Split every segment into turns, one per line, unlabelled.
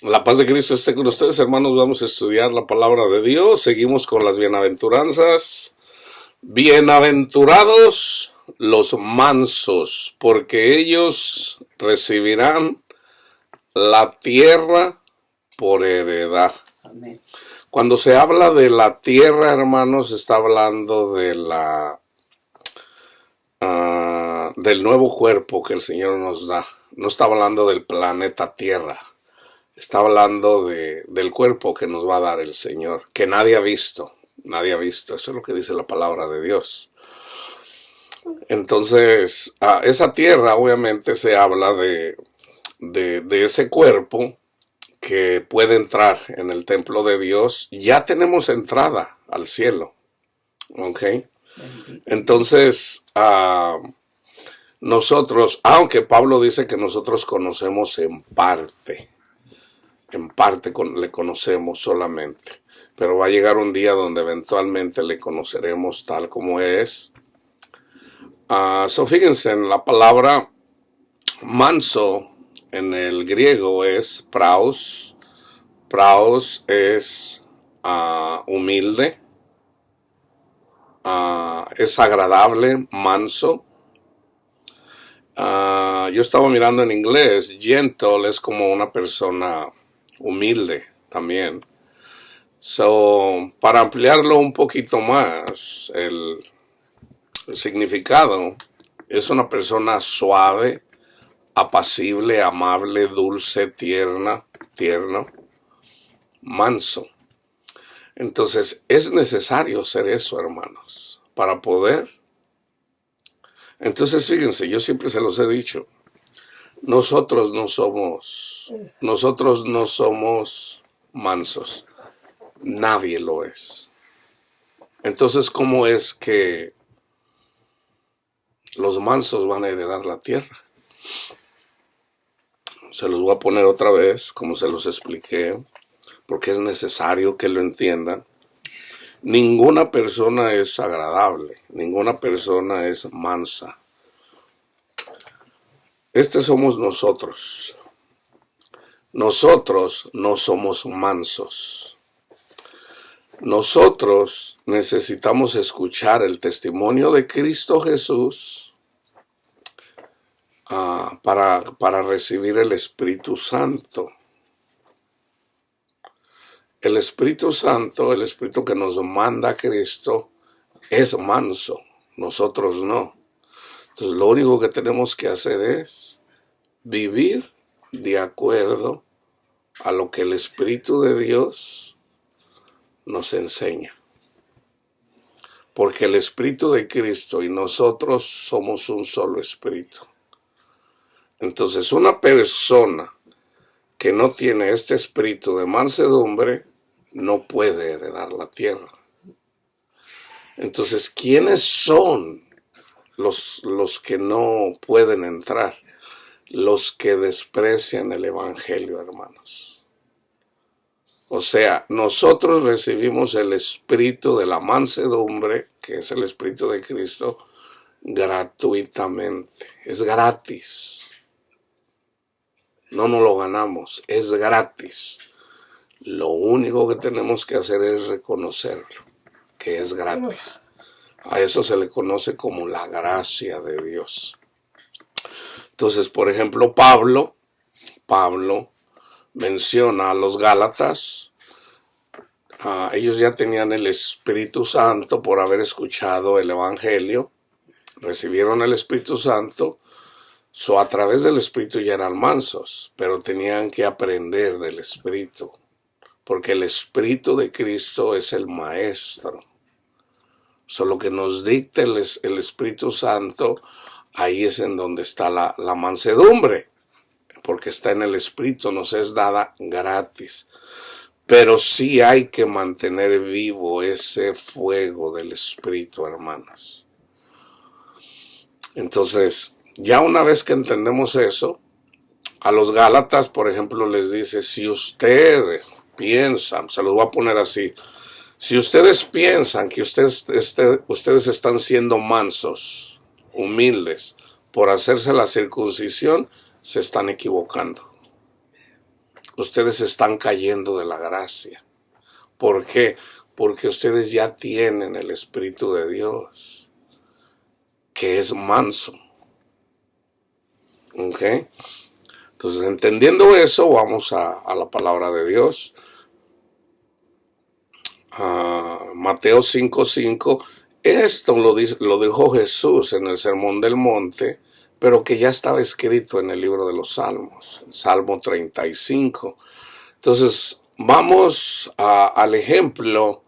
La paz de Cristo esté con ustedes, hermanos. Vamos a estudiar la palabra de Dios. Seguimos con las bienaventuranzas. Bienaventurados los mansos, porque ellos recibirán la tierra por heredad.
Amén.
Cuando se habla de la tierra, hermanos, está hablando de del nuevo cuerpo que el Señor nos da. No está hablando del planeta Tierra. Está hablando del cuerpo que nos va a dar el Señor, que nadie ha visto. Nadie ha visto. Eso es lo que dice la palabra de Dios. Entonces, esa tierra obviamente se habla de ese cuerpo que puede entrar en el templo de Dios. Ya tenemos entrada al cielo. ¿Ok? Entonces, nosotros, aunque Pablo dice que nosotros conocemos en parte le conocemos solamente, pero va a llegar un día donde eventualmente le conoceremos tal como es. Fíjense en la palabra manso en el griego es praus. Praus es humilde, es agradable, manso. Yo estaba mirando en inglés, gentle es como una persona humilde también. Para ampliarlo un poquito más, el significado es una persona suave, apacible, amable, dulce, tierno, manso. Entonces es necesario ser eso, hermanos, para poder. Entonces fíjense, yo siempre se los he dicho, nosotros no somos mansos, nadie lo es. Entonces, ¿cómo es que los mansos van a heredar la tierra? Se los voy a poner otra vez, como se los expliqué, porque es necesario que lo entiendan. Ninguna persona es agradable, ninguna persona es mansa. Somos nosotros. Nosotros no somos mansos. Nosotros necesitamos escuchar el testimonio de Cristo Jesús para recibir el Espíritu Santo. El Espíritu Santo, el Espíritu que nos manda Cristo, es manso, nosotros no. Entonces lo único que tenemos que hacer es vivir de acuerdo a lo que el Espíritu de Dios nos enseña. Porque el Espíritu de Cristo y nosotros somos un solo Espíritu. Entonces una persona que no tiene este espíritu de mansedumbre no puede heredar la tierra. Entonces, ¿quiénes son los que no pueden entrar? Los que desprecian el Evangelio, hermanos. O sea, nosotros recibimos el espíritu de la mansedumbre, que es el Espíritu de Cristo, gratuitamente. Es gratis. No nos lo ganamos, es gratis. Lo único que tenemos que hacer es reconocerlo, que es gratis. A eso se le conoce como la gracia de Dios. Entonces, por ejemplo, Pablo menciona a los Gálatas. Ellos ya tenían el Espíritu Santo por haber escuchado el Evangelio. Recibieron el Espíritu Santo. A través del Espíritu ya eran mansos, pero tenían que aprender del Espíritu, porque el Espíritu de Cristo es el Maestro. Lo que nos dicta el Espíritu Santo, ahí es en donde está la mansedumbre, porque está en el Espíritu, nos es dada gratis. Pero sí hay que mantener vivo ese fuego del Espíritu, hermanos. Entonces, ya una vez que entendemos eso, a los Gálatas, por ejemplo, les dice, si ustedes piensan, se los voy a poner así, si ustedes piensan que ustedes están siendo mansos, humildes, por hacerse la circuncisión, se están equivocando. ustedes están cayendo de la gracia. ¿Por qué? Porque ustedes ya tienen el Espíritu de Dios, que es manso. ¿Ok? Entonces, entendiendo eso, vamos a la palabra de Dios. Mateo 5:5. Esto lo dijo Jesús en el Sermón del Monte, pero que ya estaba escrito en el libro de los Salmos, Salmo 35. Entonces, vamos al ejemplo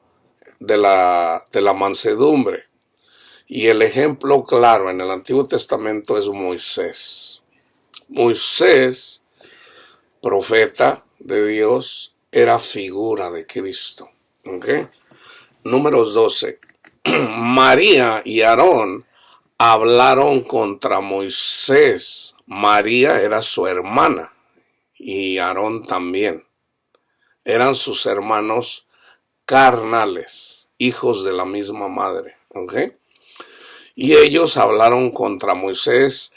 de la mansedumbre. Y el ejemplo claro en el Antiguo Testamento es Moisés. Moisés, profeta de Dios, era figura de Cristo. ¿Okay? Números 12. María y Aarón hablaron contra Moisés. María era su hermana y Aarón también. Eran sus hermanos carnales, hijos de la misma madre. ¿Okay? Y ellos hablaron contra Moisés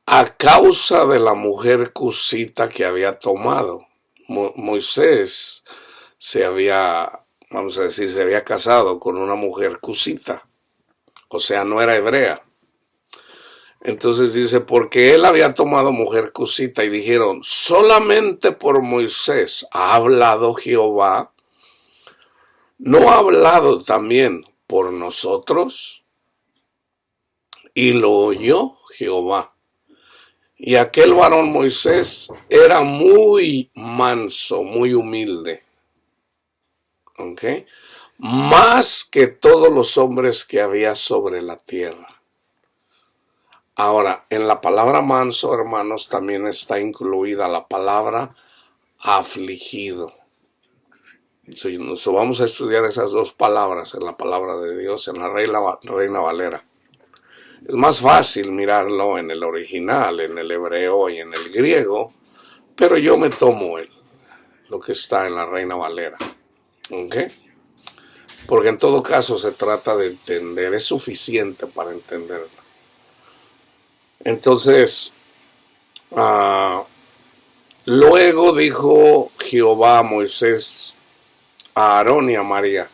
a causa de la mujer cusita que había tomado. Moisés se había casado con una mujer cusita, o sea, no era hebrea. Entonces dice, porque él había tomado mujer cusita, y dijeron, solamente por Moisés ha hablado Jehová, ¿no ha hablado también por nosotros? Y lo oyó Jehová. Y aquel varón Moisés era muy manso, muy humilde. ¿Ok? Más que todos los hombres que había sobre la tierra. Ahora, en la palabra manso, hermanos, también está incluida la palabra afligido. Vamos a estudiar esas dos palabras en la palabra de Dios, en la Reina Valera. Es más fácil mirarlo en el original, en el hebreo y en el griego, pero yo me tomo lo que está en la Reina Valera. ¿Ok? Porque en todo caso se trata de entender, es suficiente para entenderlo. Entonces, luego dijo Jehová a Moisés, a Aarón y a María,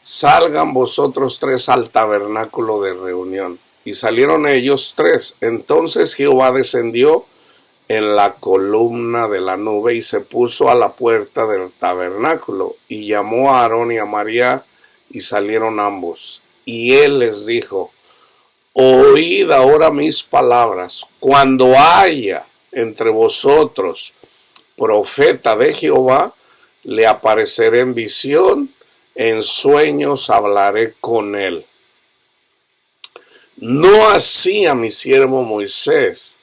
salgan vosotros tres al tabernáculo de reunión. Y salieron ellos tres. Entonces Jehová descendió en la columna de la nube y se puso a la puerta del tabernáculo y llamó a Aarón y a María y salieron ambos. Y él les dijo, oíd ahora mis palabras. Cuando haya entre vosotros profeta de Jehová, le apareceré en visión, en sueños hablaré con él. No así a mi siervo Moisés,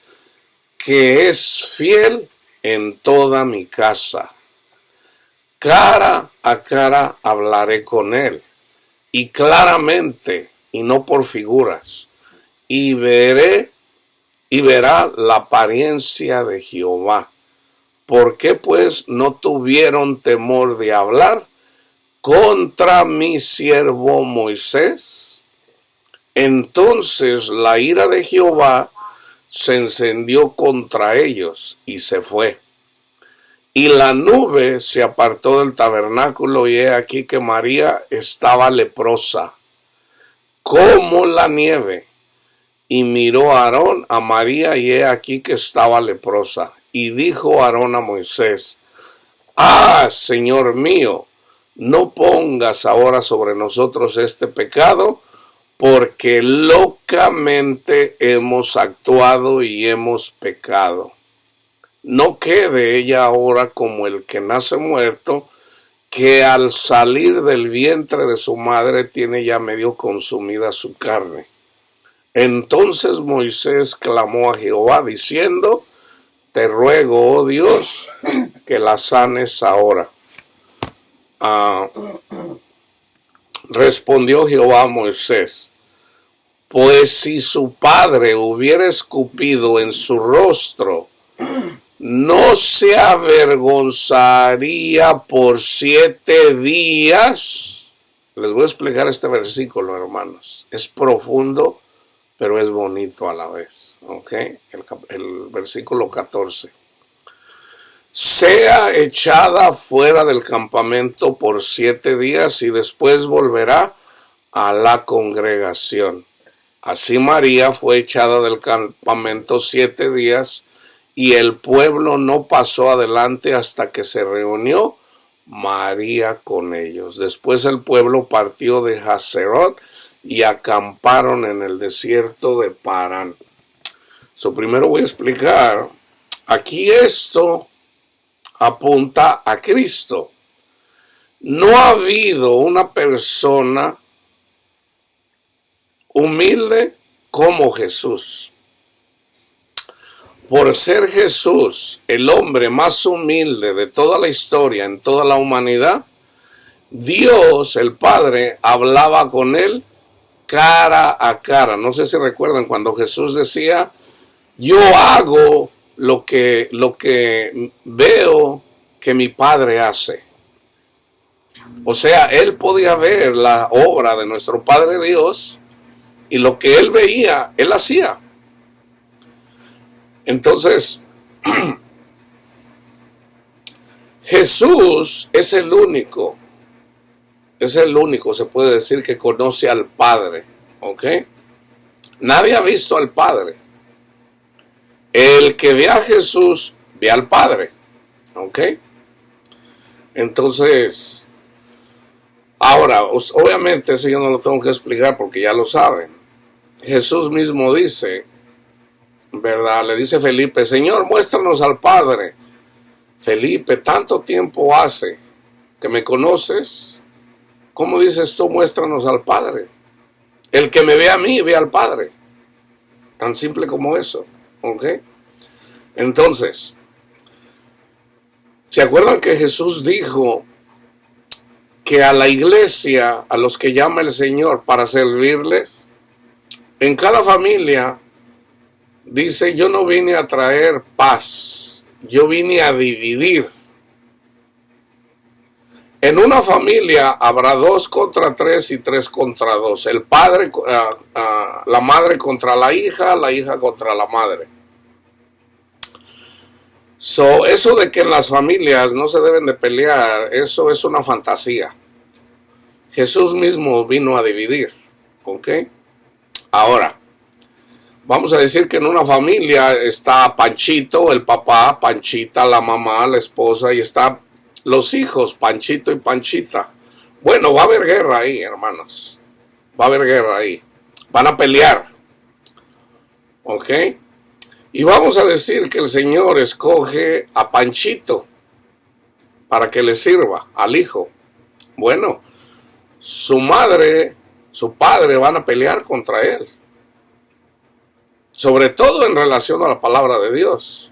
que es fiel en toda mi casa. Cara a cara hablaré con él, y claramente, y no por figuras, y verá la apariencia de Jehová. ¿Por qué pues no tuvieron temor de hablar contra mi siervo Moisés? Entonces la ira de Jehová se encendió contra ellos y se fue. Y la nube se apartó del tabernáculo y he aquí que María estaba leprosa, como la nieve. Y miró a Aarón a María y he aquí que estaba leprosa. Y dijo Aarón a Moisés, Señor mío, no pongas ahora sobre nosotros este pecado, porque locamente hemos actuado y hemos pecado. No quede ella ahora como el que nace muerto, que al salir del vientre de su madre tiene ya medio consumida su carne. Entonces Moisés clamó a Jehová diciendo, te ruego, oh Dios, que la sanes ahora. Respondió Jehová a Moisés, pues si su padre hubiera escupido en su rostro, no se avergonzaría por 7 días. Les voy a explicar este versículo, hermanos. Es profundo, pero es bonito a la vez. ¿Ok? El versículo 14. sea echada fuera del campamento por 7 días y después volverá a la congregación. Así María fue echada del campamento 7 días y el pueblo no pasó adelante hasta que se reunió María con ellos. Después el pueblo partió de Hazerot y acamparon en el desierto de Parán. Primero voy a explicar, aquí esto apunta a Cristo. No ha habido una persona humilde como Jesús. Por ser Jesús el hombre más humilde de toda la historia, en toda la humanidad, Dios, el Padre, hablaba con él cara a cara. No sé si recuerdan cuando Jesús decía, yo hago lo que veo que mi Padre hace. O sea, él podía ver la obra de nuestro Padre Dios y lo que él veía, él hacía. Entonces, Jesús es el único, se puede decir, que conoce al Padre, ¿ok? Nadie ha visto al Padre. El que ve a Jesús, ve al Padre, ¿ok? Entonces, ahora, obviamente eso yo no lo tengo que explicar porque ya lo saben. Jesús mismo dice, ¿verdad? Le dice Felipe, Señor, muéstranos al Padre. Felipe, tanto tiempo hace que me conoces. ¿Cómo dices tú, muéstranos al Padre? El que me ve a mí, ve al Padre. Tan simple como eso, ¿ok? Entonces, ¿se acuerdan que Jesús dijo que a la iglesia, a los que llama el Señor para servirles, en cada familia, dice, yo no vine a traer paz, yo vine a dividir. En una familia habrá 2 contra 3 y 3 contra 2. El padre, la madre contra la hija contra la madre. Eso de que en las familias no se deben de pelear, eso es una fantasía. Jesús mismo vino a dividir, ¿ok? Ahora, vamos a decir que en una familia está Panchito, el papá, Panchita, la mamá, la esposa, y están los hijos, Panchito y Panchita. Bueno, va a haber guerra ahí, hermanos. Va a haber guerra ahí. Van a pelear. ¿Ok? Y vamos a decir que el Señor escoge a Panchito para que le sirva al hijo. Bueno, su madre, su padre van a pelear contra él. Sobre todo en relación a la palabra de Dios.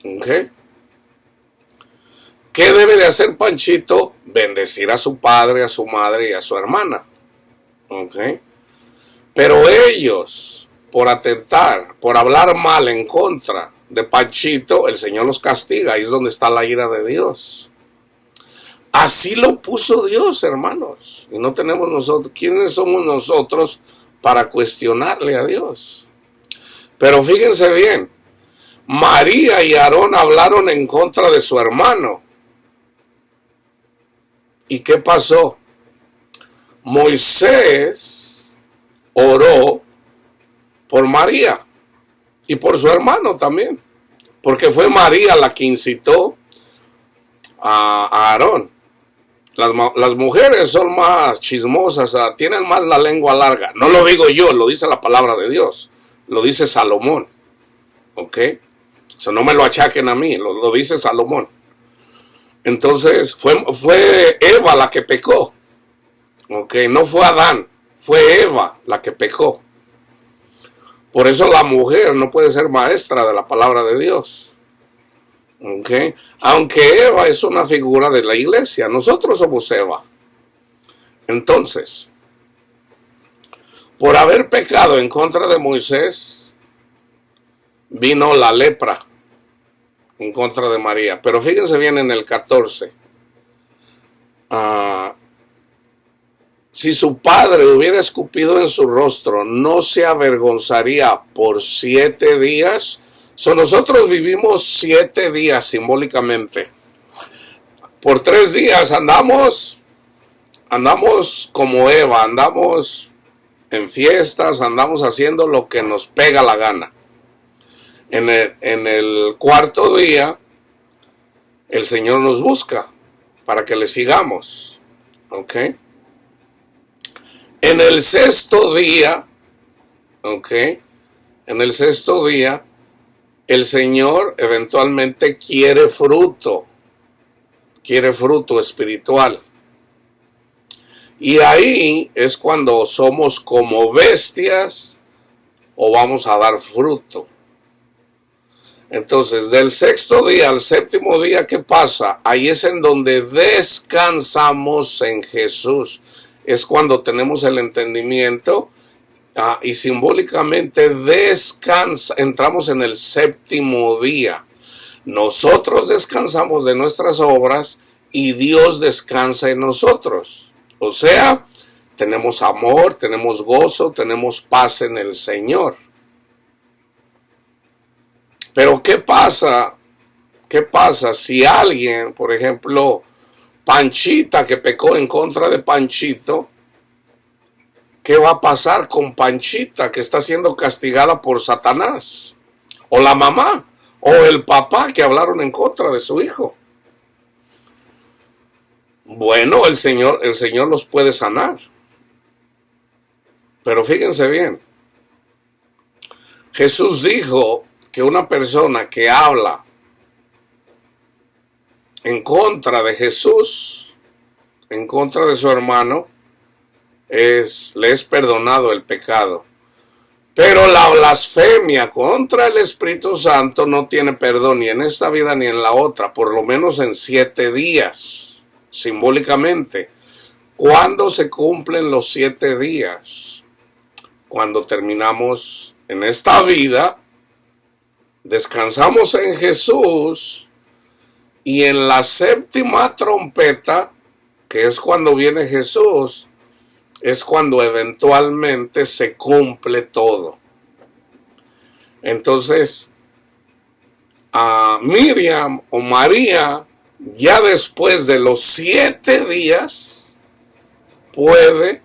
¿Ok? ¿Qué debe de hacer Panchito? Bendecir a su padre, a su madre y a su hermana. ¿Ok? Pero ellos, por atentar, por hablar mal en contra de Panchito, el Señor los castiga. Ahí es donde está la ira de Dios. Así lo puso Dios, hermanos. Y no tenemos nosotros. ¿Quiénes somos nosotros para cuestionarle a Dios? Pero fíjense bien, María y Aarón hablaron en contra de su hermano. ¿Y qué pasó? Moisés oró por María y por su hermano también, porque fue María la que incitó a Aarón. Las mujeres son más chismosas, tienen más la lengua larga. No lo digo yo, lo dice la palabra de Dios. Lo dice Salomón. ¿Ok? No me lo achaquen a mí, lo dice Salomón. Entonces fue Eva la que pecó. ¿Ok? No fue Adán, fue Eva la que pecó. Por eso la mujer no puede ser maestra de la palabra de Dios. ¿Ok? Aunque Eva es una figura de la iglesia, nosotros somos Eva. Entonces, por haber pecado en contra de Moisés, vino la lepra en contra de María. Pero fíjense bien en el 14. Si su padre hubiera escupido en su rostro, no se avergonzaría por 7 días Nosotros vivimos 7 días simbólicamente. Por 3 días andamos como Eva, andamos en fiestas, andamos haciendo lo que nos pega la gana. En el cuarto día, el Señor nos busca para que le sigamos. ¿Ok? En el sexto día, ¿ok? En el sexto día, el Señor eventualmente quiere fruto espiritual. Y ahí es cuando somos como bestias o vamos a dar fruto. Entonces, del sexto día al séptimo día, ¿qué pasa? Ahí es en donde descansamos en Jesús. Es cuando tenemos el entendimiento y simbólicamente entramos en el séptimo día. Nosotros descansamos de nuestras obras y Dios descansa en nosotros. O sea, tenemos amor, tenemos gozo, tenemos paz en el Señor. Pero ¿qué pasa? ¿Qué pasa si alguien, por ejemplo, Panchita, que pecó en contra de Panchito? ¿Qué va a pasar con Panchita, que está siendo castigada por Satanás? O la mamá, o el papá, que hablaron en contra de su hijo. Bueno, el Señor los puede sanar. Pero fíjense bien. Jesús dijo que una persona que habla en contra de Jesús, en contra de su hermano, le es perdonado el pecado. Pero la blasfemia contra el Espíritu Santo no tiene perdón ni en esta vida ni en la otra, por lo menos en 7 días, simbólicamente. ¿Cuándo se cumplen los 7 días? Cuando terminamos en esta vida, descansamos en Jesús y en la séptima trompeta, que es cuando viene Jesús, es cuando eventualmente se cumple todo. Entonces, a Miriam o María, ya después de los 7 días, puede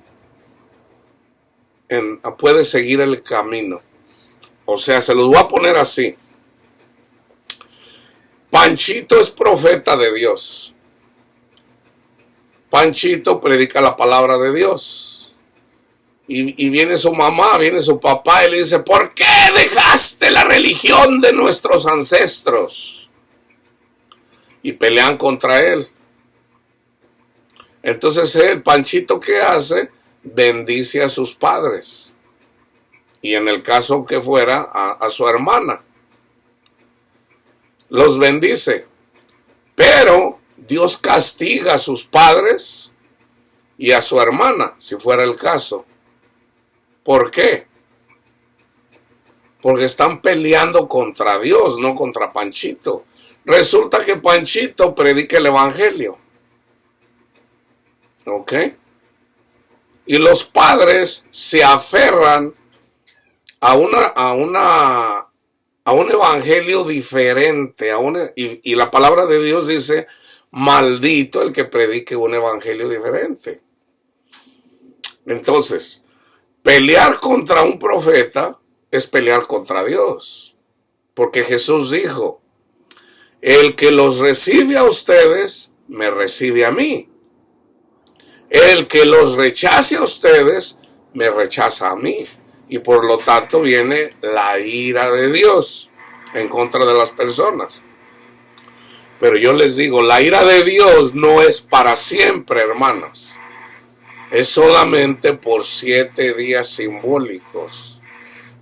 seguir el camino. O sea, se los voy a poner así. Panchito es profeta de Dios. Panchito predica la palabra de Dios. Y viene su mamá, viene su papá y le dice: ¿por qué dejaste la religión de nuestros ancestros? Y pelean contra él. Entonces el Panchito, ¿qué hace? Bendice a sus padres. Y en el caso que fuera, a su hermana. Los bendice. Pero Dios castiga a sus padres y a su hermana, si fuera el caso. ¿Por qué? Porque están peleando contra Dios, no contra Panchito. Resulta que Panchito predica el evangelio. ¿Ok? Y los padres se aferran a un evangelio diferente. Y la palabra de Dios dice: maldito el que predique un evangelio diferente. Entonces, pelear contra un profeta es pelear contra Dios. Porque Jesús dijo: el que los recibe a ustedes, me recibe a mí. El que los rechace a ustedes, me rechaza a mí. Y por lo tanto viene la ira de Dios en contra de las personas. Pero yo les digo, la ira de Dios no es para siempre, hermanos. Es solamente por 7 días simbólicos.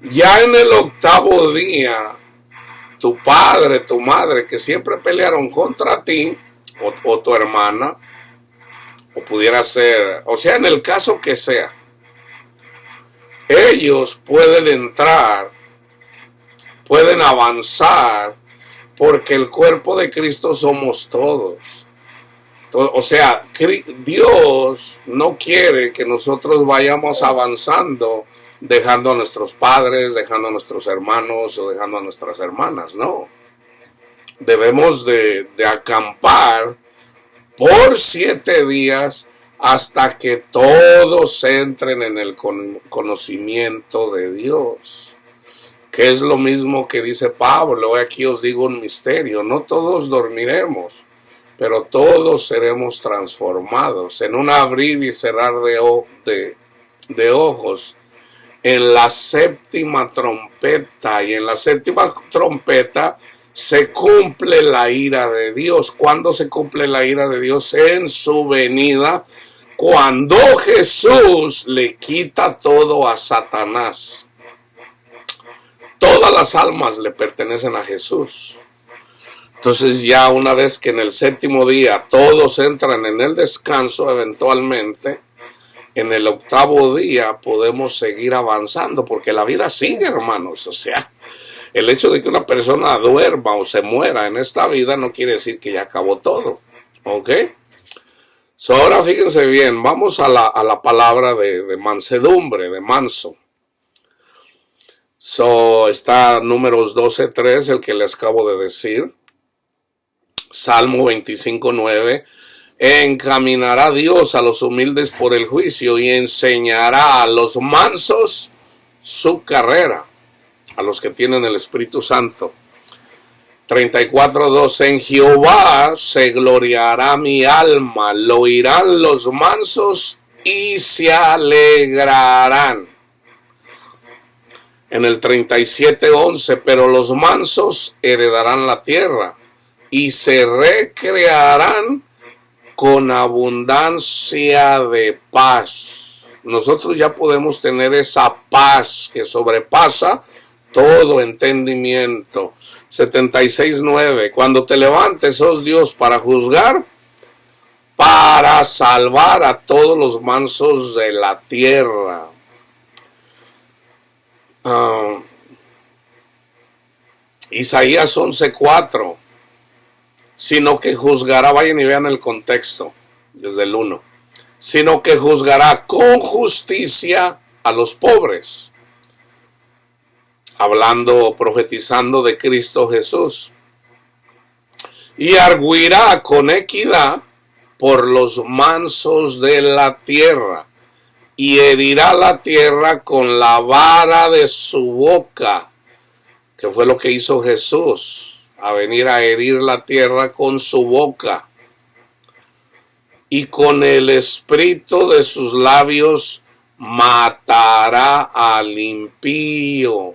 Ya en el 8º día, tu padre, tu madre, que siempre pelearon contra ti, o tu hermana, o pudiera ser, o sea, en el caso que sea, ellos pueden entrar, pueden avanzar, porque el cuerpo de Cristo somos todos. O sea, Dios no quiere que nosotros vayamos avanzando dejando a nuestros padres, dejando a nuestros hermanos o dejando a nuestras hermanas, no. Debemos de acampar por 7 días hasta que todos entren en el conocimiento de Dios. Que es lo mismo que dice Pablo, aquí os digo un misterio, no todos dormiremos, pero todos seremos transformados en un abrir y cerrar de ojos, en la 7ª trompeta, y en la 7ª trompeta se cumple la ira de Dios. ¿Cuándo se cumple la ira de Dios? En su venida, cuando Jesús le quita todo a Satanás. Todas las almas le pertenecen a Jesús. Entonces ya una vez que en el 7º día todos entran en el descanso, eventualmente en el 8º día podemos seguir avanzando, porque la vida sigue, hermanos. O sea, el hecho de que una persona duerma o se muera en esta vida no quiere decir que ya acabó todo. ¿Ok? So, ahora fíjense bien, vamos a la palabra de mansedumbre, de manso. So, está Números 12:3, el que les acabo de decir. Salmo 25:9. Encaminará Dios a los humildes por el juicio y enseñará a los mansos su carrera, a los que tienen el Espíritu Santo. 34:2. En Jehová se gloriará mi alma, lo oirán los mansos y se alegrarán. En el 37:11. Pero los mansos heredarán la tierra y se recrearán con abundancia de paz. Nosotros ya podemos tener esa paz que sobrepasa todo entendimiento. 76:9. Cuando te levantes, oh Dios, para juzgar, para salvar a todos los mansos de la tierra. Isaías 11:4. Sino que juzgará, vayan y vean el contexto desde el 1, sino que juzgará con justicia a los pobres, hablando, profetizando de Cristo Jesús, y arguirá con equidad por los mansos de la tierra, y herirá la tierra con la vara de su boca, que fue lo que hizo Jesús, a venir a herir la tierra con su boca, y con el espíritu de sus labios matará al impío.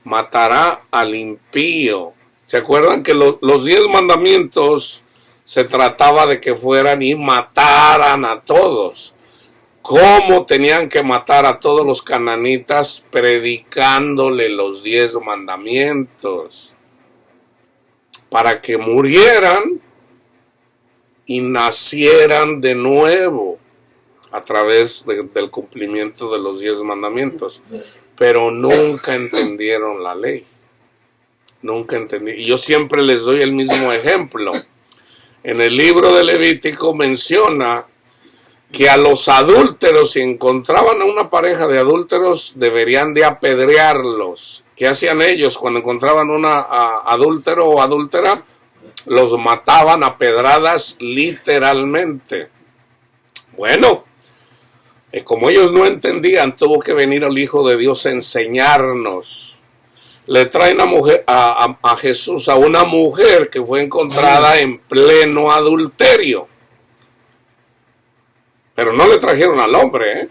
Matará al impío. ¿Se acuerdan que los 10 mandamientos se trataba de que fueran y mataran a todos? ¿Cómo tenían que matar a todos los cananitas? Predicándole los 10 mandamientos, para que murieran y nacieran de nuevo a través del cumplimiento de los 10 mandamientos. Pero nunca entendieron la ley. Nunca entendí. Y yo siempre les doy el mismo ejemplo. En el libro de Levítico menciona que a los adúlteros, si encontraban a una pareja de adúlteros, deberían de apedrearlos. ¿Qué hacían ellos cuando encontraban una adúltero o adúltera? Los mataban a pedradas literalmente. Bueno, como ellos no entendían, tuvo que venir el Hijo de Dios a enseñarnos. Le traen a Jesús a una mujer que fue encontrada en pleno adulterio. Pero no le trajeron al hombre,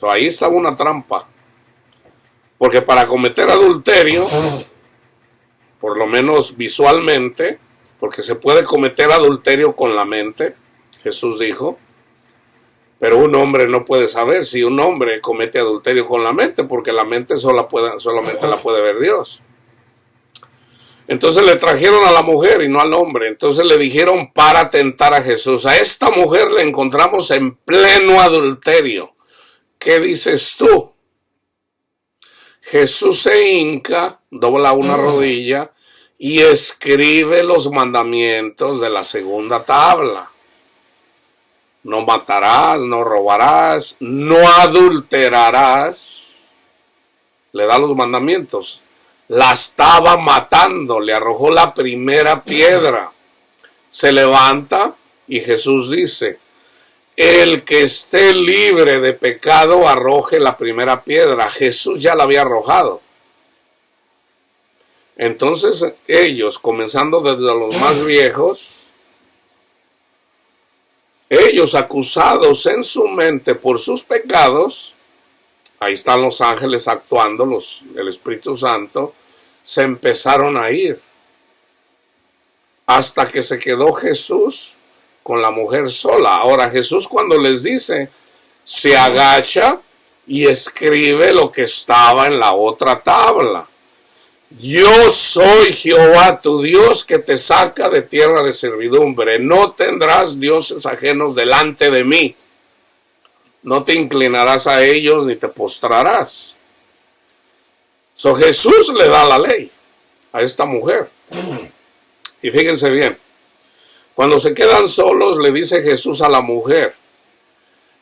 ahí estaba una trampa. Porque para cometer adulterio, por lo menos visualmente, porque se puede cometer adulterio con la mente, Jesús dijo, pero un hombre no puede saber si un hombre comete adulterio con la mente, porque la mente solamente la puede ver Dios. Entonces le trajeron a la mujer y no al hombre. Entonces le dijeron para tentar a Jesús. A esta mujer la encontramos en pleno adulterio. ¿Qué dices tú? Jesús se hinca, dobla una rodilla y escribe los mandamientos de la segunda tabla. No matarás, no robarás, no adulterarás. Le da los mandamientos. La estaba matando, le arrojó la primera piedra. Se levanta y Jesús dice: el que esté libre de pecado arroje la primera piedra. Jesús ya la había arrojado. Entonces ellos, comenzando desde los más viejos, ellos acusados en su mente por sus pecados, ahí están los ángeles actuando, el Espíritu Santo, se empezaron a ir. Hasta que se quedó Jesús con la mujer sola. Ahora Jesús, cuando les dice, se agacha y escribe lo que estaba en la otra tabla. Yo soy Jehová tu Dios, que te saca de tierra de servidumbre. No tendrás dioses ajenos delante de mí. No te inclinarás a ellos ni te postrarás. Jesús le da la ley a esta mujer. Y fíjense bien, cuando se quedan solos, le dice Jesús a la mujer: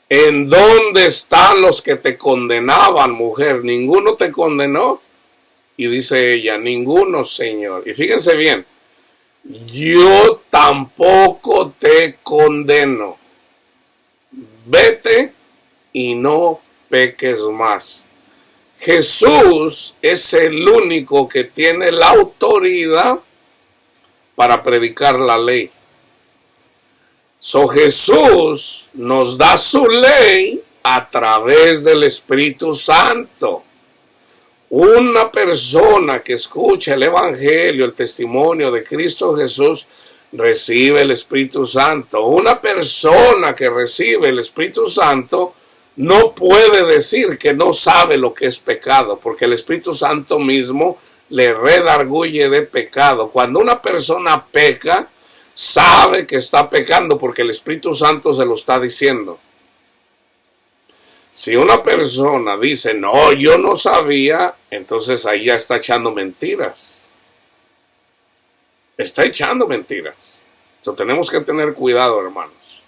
¿en dónde están los que te condenaban, mujer? ¿Ninguno te condenó? Y dice ella: ninguno, Señor. Y fíjense bien, yo tampoco te condeno. Vete y no peques más. Jesús es el único que tiene la autoridad para predicar la ley. Jesús nos da su ley a través del Espíritu Santo. Una persona que escucha el Evangelio, el testimonio de Cristo Jesús, recibe el Espíritu Santo. Una persona que recibe el Espíritu Santo no puede decir que no sabe lo que es pecado, porque el Espíritu Santo mismo le redarguye de pecado. Cuando una persona peca, sabe que está pecando porque el Espíritu Santo se lo está diciendo. Si una persona dice, no, yo no sabía, entonces ahí ya está echando mentiras. Está echando mentiras. Entonces tenemos que tener cuidado, hermanos,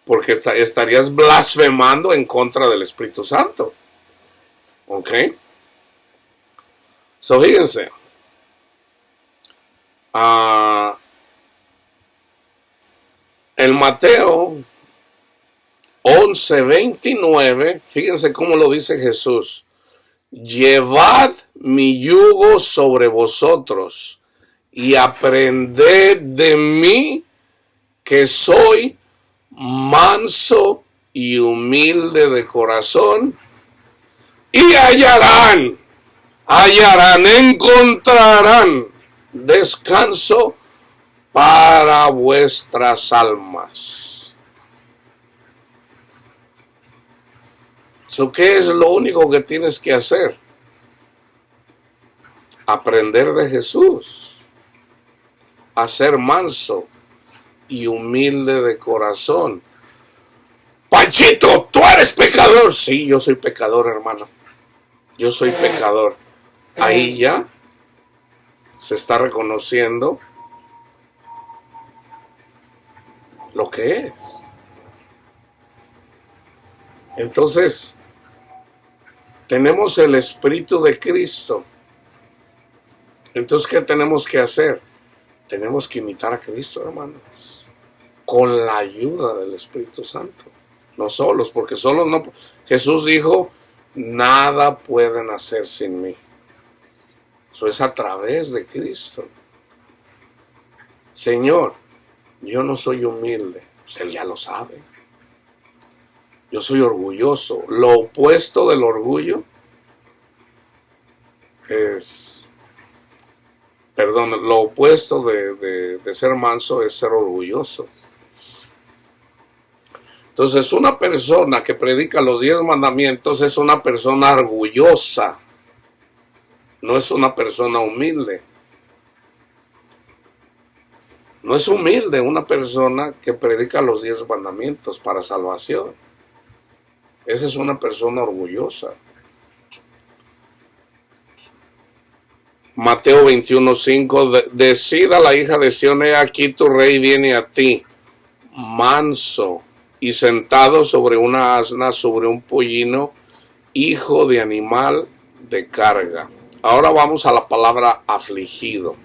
porque estarías blasfemando en contra del Espíritu Santo. ¿Ok? Fíjense. En Mateo 11:29, fíjense cómo lo dice Jesús: llevad mi yugo sobre vosotros y aprended de mí, que soy manso y humilde de corazón, y encontrarán descanso para vuestras almas. ¿Qué es lo único que tienes que hacer? Aprender de Jesús, a ser manso y humilde de corazón. Panchito, ¿tú eres pecador? Sí, yo soy pecador, hermano. Yo soy pecador. Ahí ya se está reconociendo lo que es. Entonces, tenemos el Espíritu de Cristo. Entonces, ¿qué tenemos que hacer? Tenemos que imitar a Cristo, hermanos, con la ayuda del Espíritu Santo. No solos, porque solos no. Jesús dijo, nada pueden hacer sin mí. Eso es a través de Cristo. Señor, yo no soy humilde. Pues Él ya lo sabe. Yo soy orgulloso. Lo opuesto del orgullo es... lo opuesto de ser manso es ser orgulloso. Entonces, una persona que predica los 10 mandamientos es una persona orgullosa. No es una persona humilde. No es humilde una persona que predica los 10 mandamientos para salvación. Esa es una persona orgullosa. Mateo 21:5, decida la hija de Sión, he aquí tu rey viene a ti, manso, y sentado sobre una asna, sobre un pollino, hijo de animal de carga. Ahora vamos a la palabra afligido.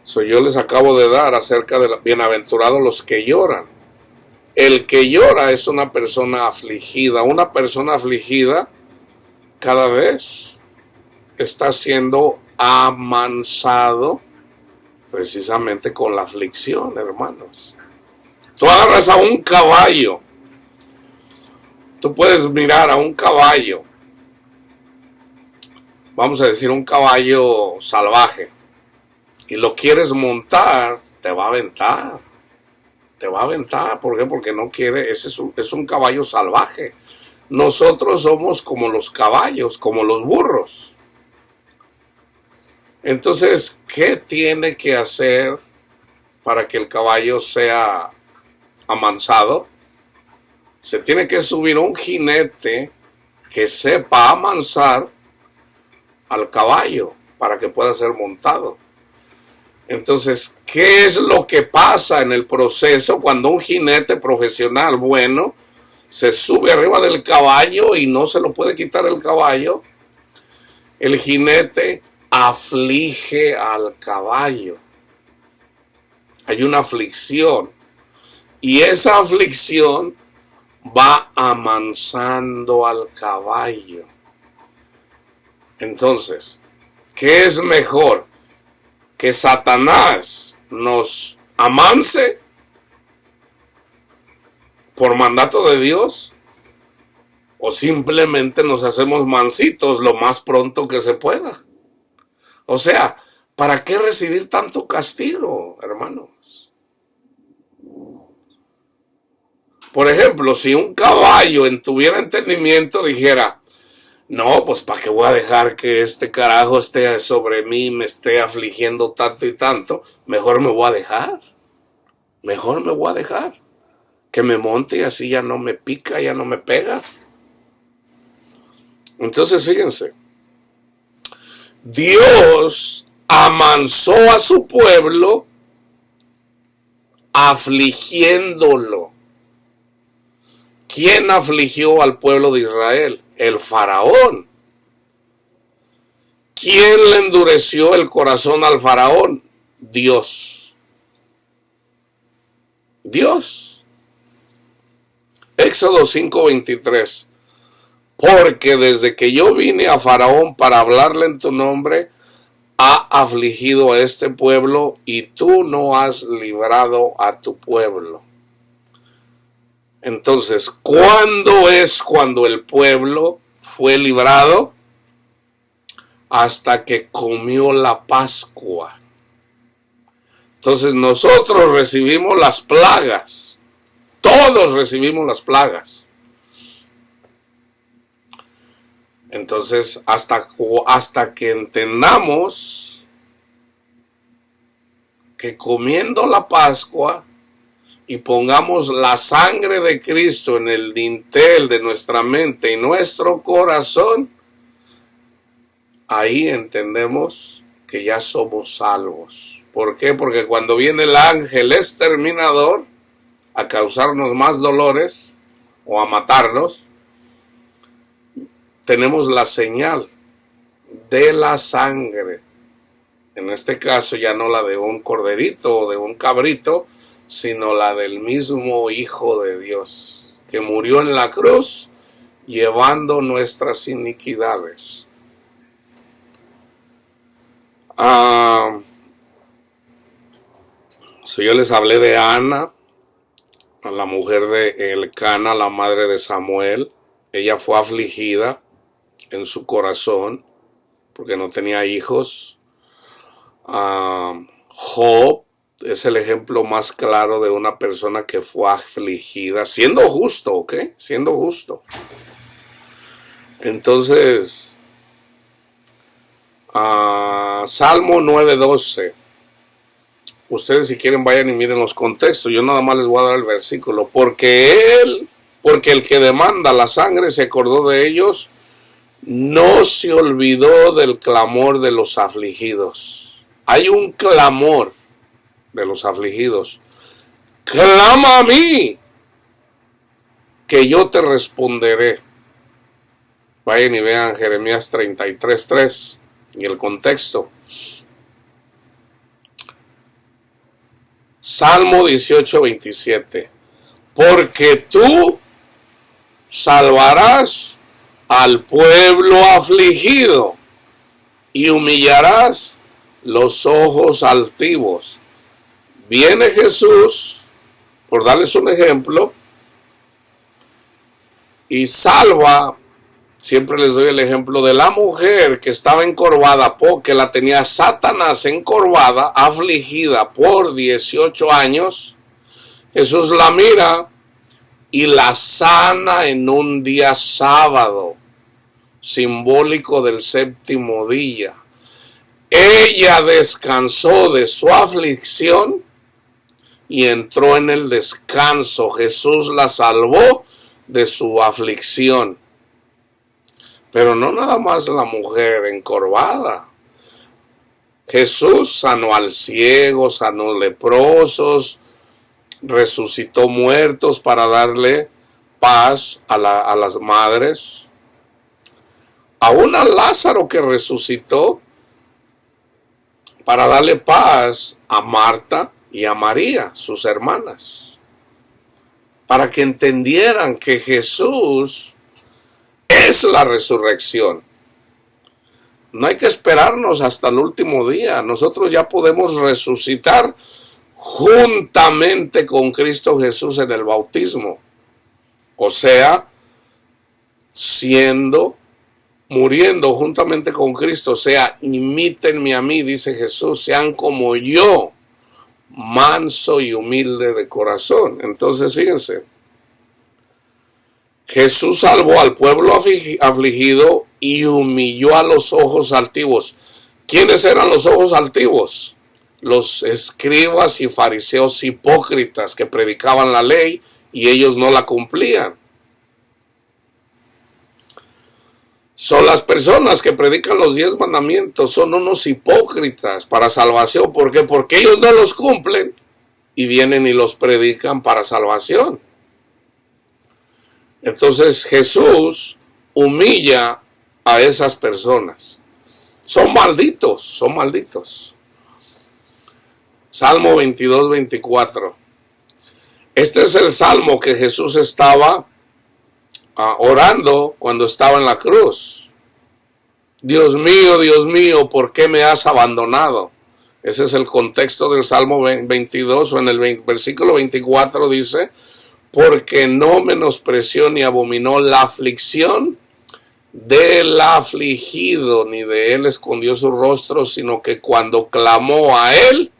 Yo les acabo de dar acerca de bienaventurados los que lloran. El que llora es una persona afligida. Una persona afligida cada vez está siendo amansado precisamente con la aflicción, hermanos. Tú agarras a un caballo. Tú puedes mirar a un caballo. Vamos a decir un caballo salvaje. Y lo quieres montar, te va a aventar. Te va a aventar. ¿Por qué? Porque no quiere. Ese es un caballo salvaje. Nosotros somos como los caballos, como los burros. Entonces, ¿qué tiene que hacer para que el caballo sea amansado? Se tiene que subir un jinete que sepa amansar al caballo para que pueda ser montado. Entonces, ¿qué es lo que pasa en el proceso cuando un jinete profesional bueno se sube arriba del caballo y no se lo puede quitar el caballo? El jinete aflige al caballo. Hay una aflicción y esa aflicción va amansando al caballo. Entonces, ¿qué es mejor? ¿Que Satanás nos amanse por mandato de Dios? ¿O simplemente nos hacemos mansitos lo más pronto que se pueda? O sea, ¿para qué recibir tanto castigo, hermanos? Por ejemplo, si un caballo tuviera entendimiento dijera, no, pues ¿para qué voy a dejar que este carajo esté sobre mí, me esté afligiendo tanto y tanto? Mejor me voy a dejar. Mejor me voy a dejar. Que me monte y así ya no me pica, ya no me pega. Entonces, fíjense. Dios amansó a su pueblo afligiéndolo. ¿Quién afligió al pueblo de Israel? El faraón. ¿Quién le endureció el corazón al faraón? Dios. Dios. Éxodo 5:23. Porque desde que yo vine a Faraón para hablarle en tu nombre, ha afligido a este pueblo y tú no has librado a tu pueblo. Entonces, ¿cuándo es cuando el pueblo fue librado? Hasta que comió la Pascua. Entonces nosotros recibimos las plagas. Todos recibimos las plagas. Entonces, hasta que entendamos que comiendo la Pascua y pongamos la sangre de Cristo en el dintel de nuestra mente y nuestro corazón, ahí entendemos que ya somos salvos. ¿Por qué? Porque cuando viene el ángel exterminador a causarnos más dolores o a matarnos, tenemos la señal de la sangre. En este caso ya no la de un corderito o de un cabrito, sino la del mismo Hijo de Dios, que murió en la cruz llevando nuestras iniquidades. Yo les hablé de Ana, la mujer de Elcana, la madre de Samuel. Ella fue afligida en su corazón porque no tenía hijos. Job es el ejemplo más claro de una persona que fue afligida, siendo justo, ¿ok? Siendo justo. Entonces, Salmo 9:12. Ustedes si quieren vayan y miren los contextos. Yo nada más les voy a dar el versículo. Porque el que demanda la sangre se acordó de ellos, no se olvidó del clamor de los afligidos. Hay un clamor de los afligidos. clama a mí, que yo te responderé. Vayan y vean Jeremías 33:3 y el contexto. Salmo 18:27. Porque tú salvarás al pueblo afligido y humillarás los ojos altivos. Viene Jesús, por darles un ejemplo, y salva. Siempre les doy el ejemplo de la mujer que estaba encorvada porque la tenía Satanás encorvada, afligida por 18 años. Jesús la mira y la sana en un día sábado, simbólico del séptimo día. Ella descansó de su aflicción y entró en el descanso. Jesús la salvó de su aflicción. Pero no nada más la mujer encorvada. Jesús sanó al ciego, sanó leprosos, resucitó muertos para darle paz a las madres. Aún a Lázaro, que resucitó para darle paz a Marta y a María, sus hermanas, para que entendieran que Jesús es la resurrección. No hay que esperarnos hasta el último día. Nosotros ya podemos resucitar juntamente con Cristo Jesús en el bautismo. O sea, muriendo juntamente con Cristo. O sea, imítenme a mí, dice Jesús, sean como yo, manso y humilde de corazón. Entonces, fíjense, Jesús salvó al pueblo afligido y humilló a los ojos altivos. ¿Quiénes eran los ojos altivos? Los escribas y fariseos hipócritas que predicaban la ley y ellos no la cumplían. Son las personas que predican los 10 mandamientos, son unos hipócritas para salvación. ¿Por qué? Porque ellos no los cumplen y vienen y los predican para salvación. Entonces Jesús humilla a esas personas. Son malditos, son malditos. Salmo 22:24. Este es el salmo que Jesús estaba orando cuando estaba en la cruz. Dios mío, ¿por qué me has abandonado? Ese es el contexto del Salmo 22, o en el versículo 24 dice: porque no menospreció ni abominó la aflicción del afligido, ni de él escondió su rostro, sino que cuando clamó a él,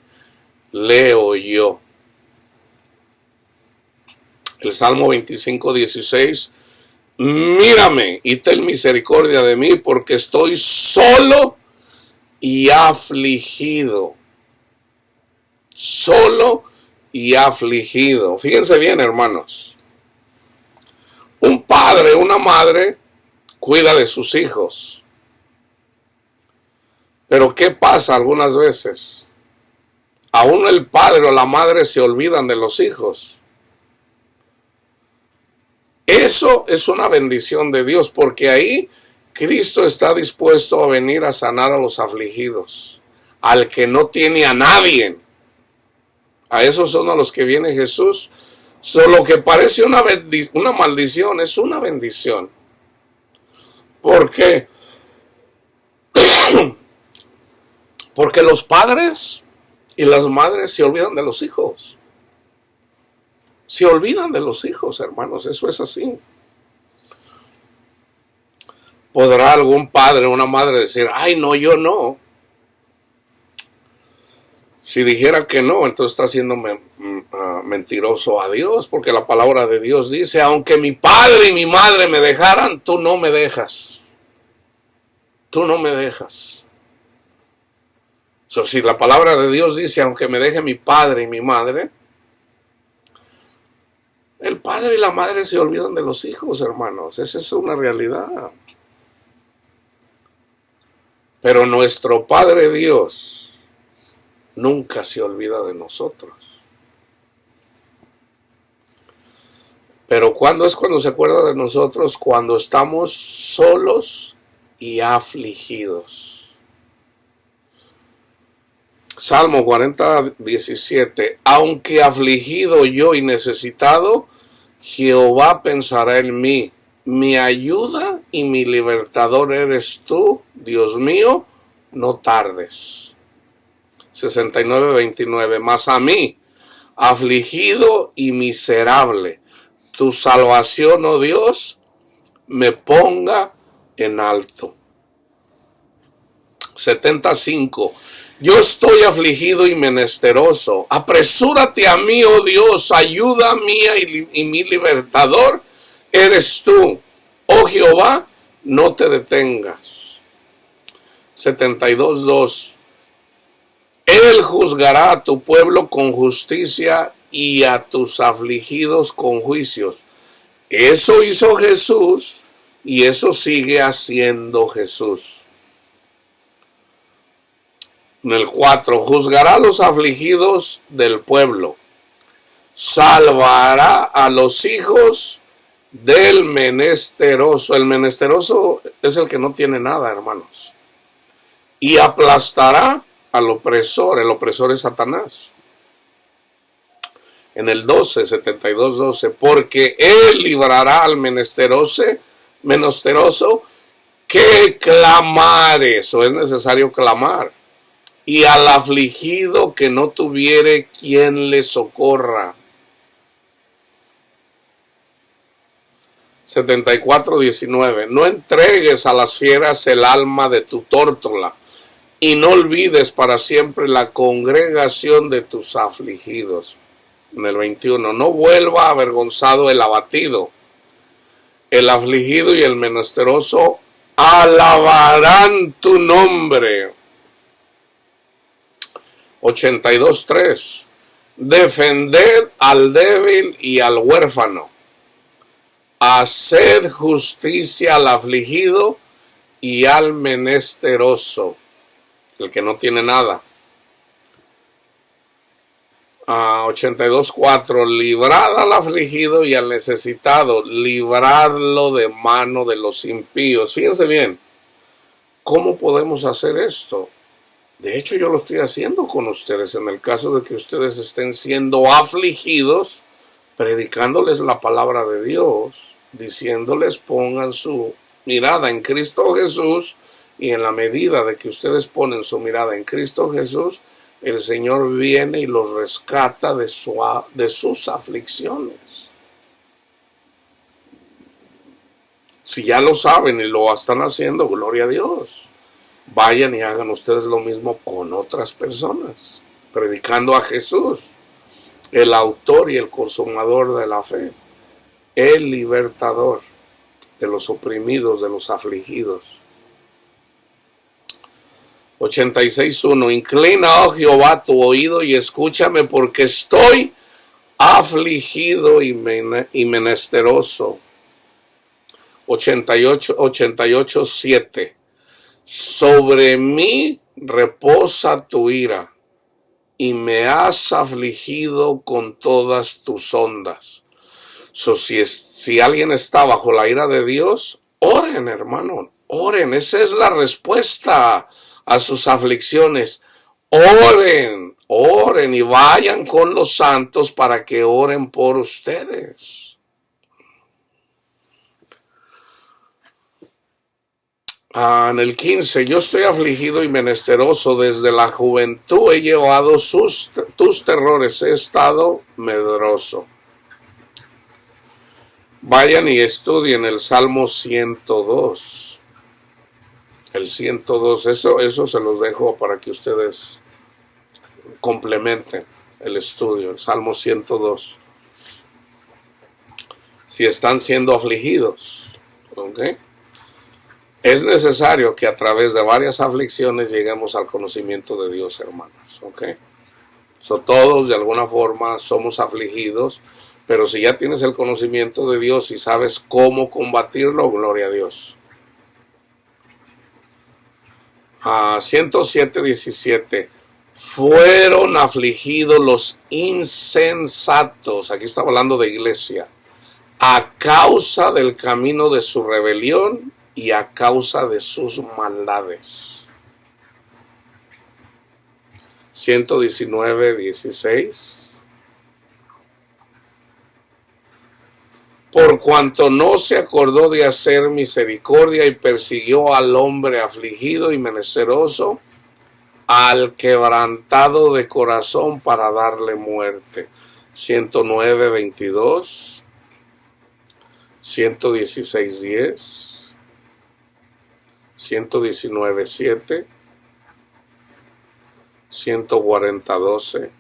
le oyó. El Salmo 25:16, mírame y ten misericordia de mí, porque estoy solo y afligido. Solo y afligido. Fíjense bien, hermanos. Un padre, una madre, cuida de sus hijos. Pero ¿qué pasa algunas veces? Aún el padre o la madre se olvidan de los hijos. Eso es una bendición de Dios, porque ahí Cristo está dispuesto a venir a sanar a los afligidos, al que no tiene a nadie. A esos son a los que viene Jesús. Solo que parece una maldición, es una bendición. ¿Por qué? Porque los padres y las madres se olvidan de los hijos. Se olvidan de los hijos, hermanos, eso es así. ¿Podrá algún padre o una madre decir, ay, no, yo no? Si dijera que no, entonces está siendo mentiroso a Dios, porque la palabra de Dios dice, aunque mi padre y mi madre me dejaran, tú no me dejas. Tú no me dejas. Si la palabra de Dios dice, aunque me deje mi padre y mi madre, el padre y la madre se olvidan de los hijos, hermanos. Esa es una realidad. Pero nuestro Padre Dios nunca se olvida de nosotros. Pero ¿cuándo es cuando se acuerda de nosotros? Cuando estamos solos y afligidos. Salmo 40:17. Aunque afligido yo y necesitado, Jehová pensará en mí. Mi ayuda y mi libertador eres tú, Dios mío, no tardes. 69:29. Mas a mí, afligido y miserable, tu salvación, oh Dios, me ponga en alto. 75. Yo estoy afligido y menesteroso. Apresúrate a mí, oh Dios, ayuda mía y mi libertador eres tú. Oh Jehová, no te detengas. 72:2. Él juzgará a tu pueblo con justicia y a tus afligidos con juicios. Eso hizo Jesús y eso sigue haciendo Jesús. En el 4, juzgará a los afligidos del pueblo, salvará a los hijos del menesteroso. El menesteroso es el que no tiene nada, hermanos. Y aplastará al opresor. El opresor es Satanás. En el 12, 72:12, porque él librará al menesteroso que clamare. Eso es necesario clamar. Y al afligido que no tuviere quien le socorra. 74:19. No entregues a las fieras el alma de tu tórtola, y no olvides para siempre la congregación de tus afligidos. En el 21. No vuelva avergonzado el abatido. El afligido y el menesteroso alabarán tu nombre. 82:3. Defended al débil y al huérfano. Haced justicia al afligido y al menesteroso, el que no tiene nada. 82:4. Librad al afligido y al necesitado, libradlo de mano de los impíos. Fíjense bien, ¿cómo podemos hacer esto? De hecho, yo lo estoy haciendo con ustedes. En el caso de que ustedes estén siendo afligidos, predicándoles la palabra de Dios, diciéndoles pongan su mirada en Cristo Jesús, y en la medida de que ustedes ponen su mirada en Cristo Jesús, el Señor viene y los rescata de sus aflicciones. Si ya lo saben y lo están haciendo, gloria a Dios. Vayan y hagan ustedes lo mismo con otras personas, predicando a Jesús, el autor y el consumador de la fe, el libertador de los oprimidos, de los afligidos. 86:1. Inclina, oh Jehová, tu oído y escúchame, porque estoy afligido y menesteroso. 88:7. Sobre mí reposa tu ira, y me has afligido con todas tus ondas. Si alguien está bajo la ira de Dios, oren, hermano, oren. Esa es la respuesta a sus aflicciones. Oren, oren y vayan con los santos para que oren por ustedes. En el 15, yo estoy afligido y menesteroso, desde la juventud he llevado tus terrores, he estado medroso. Vayan y estudien el Salmo 102. El 102, eso se los dejo para que ustedes complementen el estudio, el Salmo 102. Si están siendo afligidos, ¿ok? Es necesario que a través de varias aflicciones lleguemos al conocimiento de Dios, hermanos, ¿ok? Todos de alguna forma somos afligidos, pero si ya tienes el conocimiento de Dios y sabes cómo combatirlo, gloria a Dios. 107:17. Fueron afligidos los insensatos. Aquí está hablando de iglesia. a causa del camino de su rebelión y a causa de sus maldades. 119:16. Por cuanto no se acordó de hacer misericordia y persiguió al hombre afligido y menesteroso, al quebrantado de corazón para darle muerte. 109:22. 116:10. 119:7. 140:12.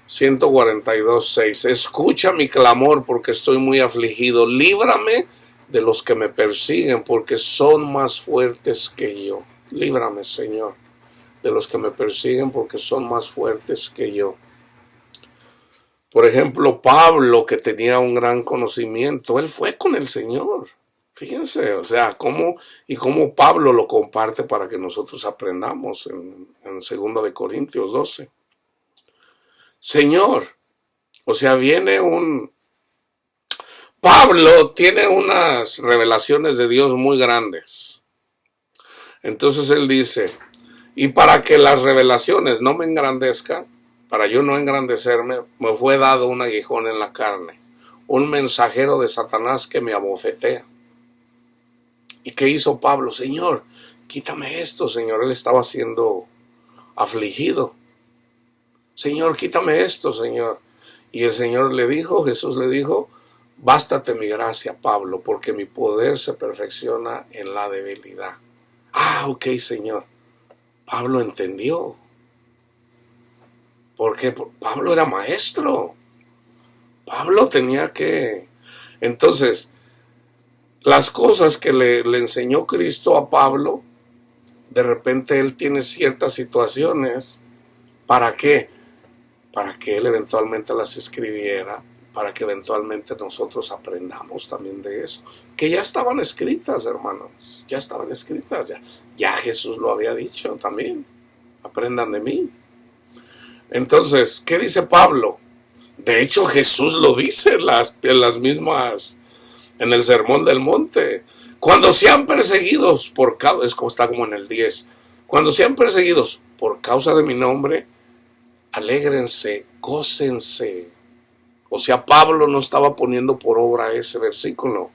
142:6. Escucha mi clamor porque estoy muy afligido. Líbrame de los que me persiguen porque son más fuertes que yo. Líbrame, Señor, de los que me persiguen porque son más fuertes que yo. Por ejemplo, Pablo, que tenía un gran conocimiento, él fue con el Señor. Fíjense, o sea, cómo Pablo lo comparte para que nosotros aprendamos en 2 de Corintios 12. Señor, o sea, Pablo tiene unas revelaciones de Dios muy grandes. Entonces él dice, y para que las revelaciones no me engrandezcan, para yo no engrandecerme, me fue dado un aguijón en la carne, un mensajero de Satanás que me abofetea. ¿Y qué hizo Pablo? Señor, quítame esto, Señor. Él estaba siendo afligido. Señor, quítame esto, Señor. Y el Señor le dijo, Jesús le dijo, bástate mi gracia, Pablo, porque mi poder se perfecciona en la debilidad. Ah, ok, Señor. Pablo entendió. Porque Pablo era maestro. Pablo tenía que... Entonces, las cosas que le enseñó Cristo a Pablo, de repente él tiene ciertas situaciones. ¿Para qué? Para que él eventualmente las escribiera, para que eventualmente nosotros aprendamos también de eso. Que ya estaban escritas, hermanos, ya estaban escritas, ya Jesús lo había dicho también. Aprendan de mí. Entonces, ¿qué dice Pablo? De hecho, Jesús lo dice en las mismas, en el Sermón del Monte. Cuando sean perseguidos por causa, está como en el 10, cuando sean perseguidos por causa de mi nombre, alégrense, gócense. O sea, Pablo no estaba poniendo por obra ese versículo.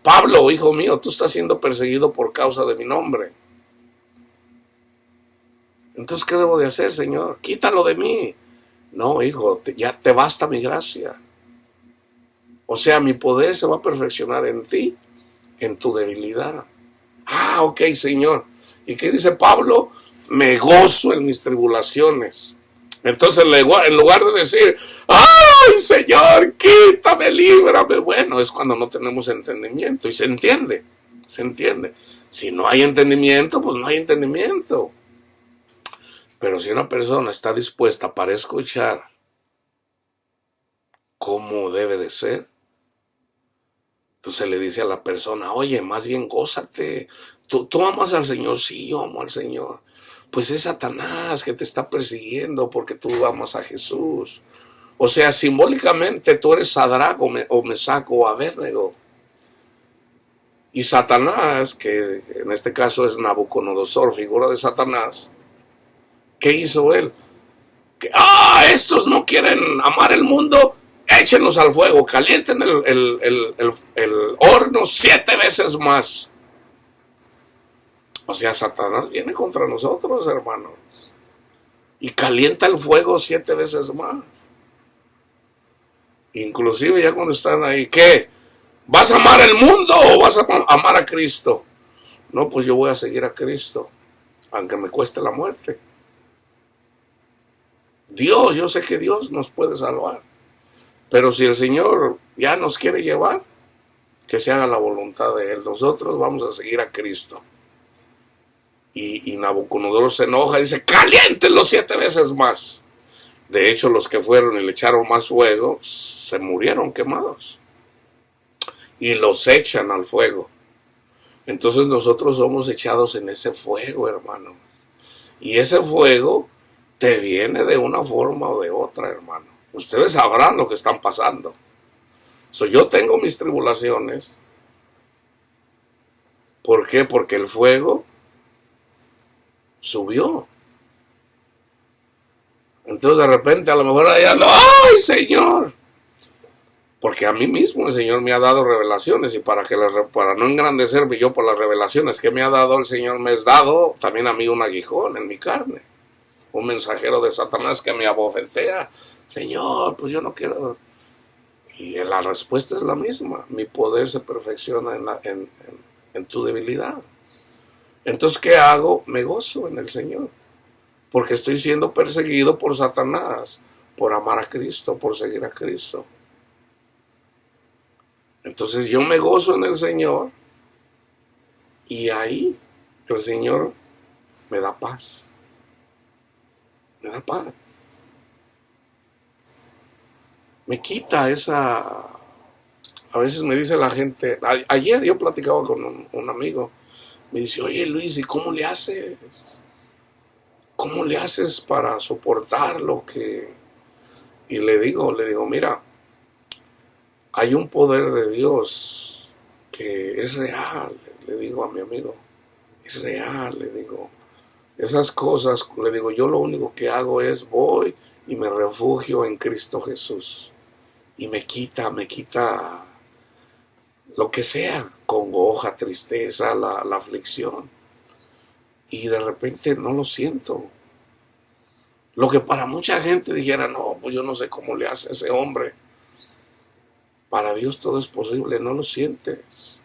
Pablo, hijo mío, tú estás siendo perseguido por causa de mi nombre. Entonces, ¿qué debo de hacer, Señor? Quítalo de mí. No, hijo, ya te basta mi gracia. O sea, mi poder se va a perfeccionar en ti, en tu debilidad. Ah, ok, Señor. ¿Y qué dice Pablo? Me gozo en mis tribulaciones. Entonces, en lugar de decir, ¡ay, Señor, quítame, líbrame! Bueno, es cuando no tenemos entendimiento. Y se entiende. Si no hay entendimiento, pues no hay entendimiento. Pero si una persona está dispuesta para escuchar cómo debe de ser, entonces le dice a la persona, oye, más bien gózate. ¿Tú amas al Señor? Sí, yo amo al Señor. Pues es Satanás que te está persiguiendo porque tú amas a Jesús. O sea, simbólicamente tú eres Sadrach o Mesach o Abednego. Y Satanás, que en este caso es Nabucodonosor, figura de Satanás, ¿qué hizo él? Estos no quieren amar el mundo, échenlos al fuego, calienten el horno 7 veces más. O sea, Satanás viene contra nosotros, hermanos, y calienta el fuego 7 veces más. Inclusive ya cuando están ahí, ¿qué? ¿Vas a amar el mundo o vas a amar a Cristo? No, pues yo voy a seguir a Cristo, aunque me cueste la muerte. Dios, yo sé que Dios nos puede salvar, pero si el Señor ya nos quiere llevar, que se haga la voluntad de Él. Nosotros vamos a seguir a Cristo. Y Nabucodonosor se enoja y dice, caliéntenlo 7 veces más. De hecho, los que fueron y le echaron más fuego, se murieron quemados. Y los echan al fuego. Entonces nosotros somos echados en ese fuego, hermano. Y ese fuego te viene de una forma o de otra, hermano. Ustedes sabrán lo que están pasando. Yo tengo mis tribulaciones. ¿Por qué? Porque el fuego subió. Entonces de repente a lo mejor allá, ¡ay, Señor! Porque a mí mismo el Señor me ha dado revelaciones, y para no engrandecerme yo por las revelaciones que me ha dado el Señor, me ha dado también a mí un aguijón en mi carne, un mensajero de Satanás que me abofetea. Señor, pues yo no quiero. Y la respuesta es la misma: mi poder se perfecciona en tu debilidad. Entonces, ¿qué hago? Me gozo en el Señor, porque estoy siendo perseguido por Satanás, por amar a Cristo, por seguir a Cristo. Entonces yo me gozo en el Señor, y ahí el Señor me da paz. Me da paz. Me quita esa. A veces me dice la gente. Ayer yo platicaba con un amigo. Me dice: oye, Luis, ¿y cómo le haces? ¿Cómo le haces para soportar lo que...? Y le digo, mira, hay un poder de Dios que es real. Le digo a mi amigo, es real. Le digo, esas cosas, le digo, yo lo único que hago es voy y me refugio en Cristo Jesús, y me quita lo que sea, congoja, tristeza, la aflicción, y de repente no lo siento. Lo que para mucha gente dijera: no, pues yo no sé cómo le hace ese hombre. Para Dios todo es posible. No lo sientes.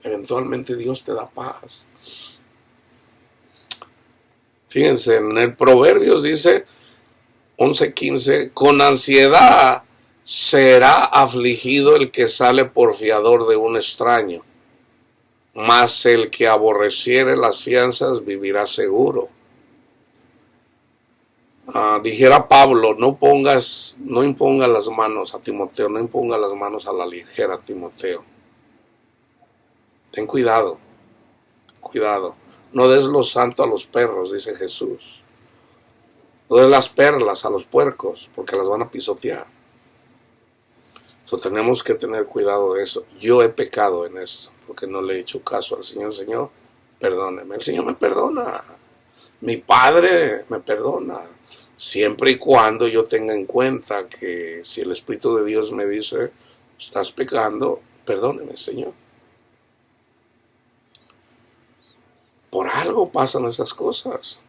Eventualmente Dios te da paz. Fíjense, en el Proverbios dice 11:15: con ansiedad será afligido el que sale por fiador de un extraño, mas el que aborreciere las fianzas vivirá seguro. Dijera Pablo: no impongas las manos a Timoteo, no impongas las manos a la ligera, Timoteo. Ten cuidado, cuidado. No des lo santo a los perros, dice Jesús. No des las perlas a los puercos, porque las van a pisotear. Tenemos que tener cuidado de eso. Yo he pecado en eso, porque no le he hecho caso al Señor. Señor, perdóneme. El Señor me perdona. Mi Padre me perdona. Siempre y cuando yo tenga en cuenta que si el Espíritu de Dios me dice: estás pecando, perdóneme, Señor. Por algo pasan esas cosas.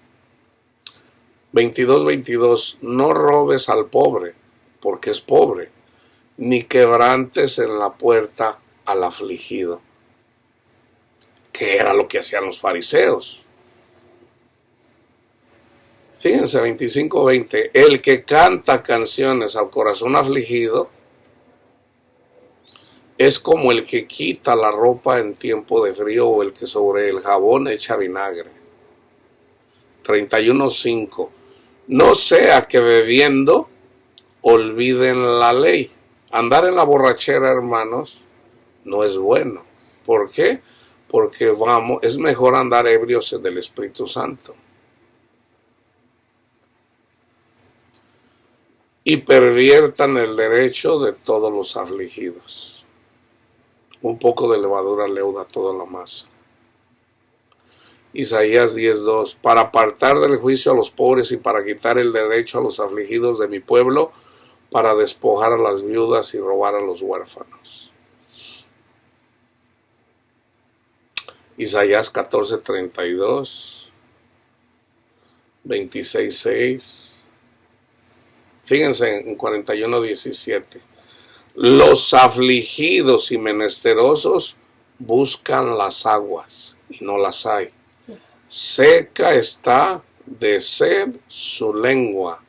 22:22: no robes al pobre, porque es pobre, ni quebrantes en la puerta al afligido. Que era lo que hacían los fariseos. Fíjense, 25:20: el que canta canciones al corazón afligido es como el que quita la ropa en tiempo de frío, o el que sobre el jabón echa vinagre. 31:5: no sea que bebiendo olviden la ley. Andar en la borrachera, hermanos, no es bueno. ¿Por qué? Porque es mejor andar ebrios del Espíritu Santo. Y perviertan el derecho de todos los afligidos. Un poco de levadura leuda toda la masa. Isaías 10:2: para apartar del juicio a los pobres y para quitar el derecho a los afligidos de mi pueblo, para despojar a las viudas y robar a los huérfanos. Isaías 14:32, 26:6. Fíjense en 41:17: los afligidos y menesterosos buscan las aguas y no las hay. Seca está de sed su lengua.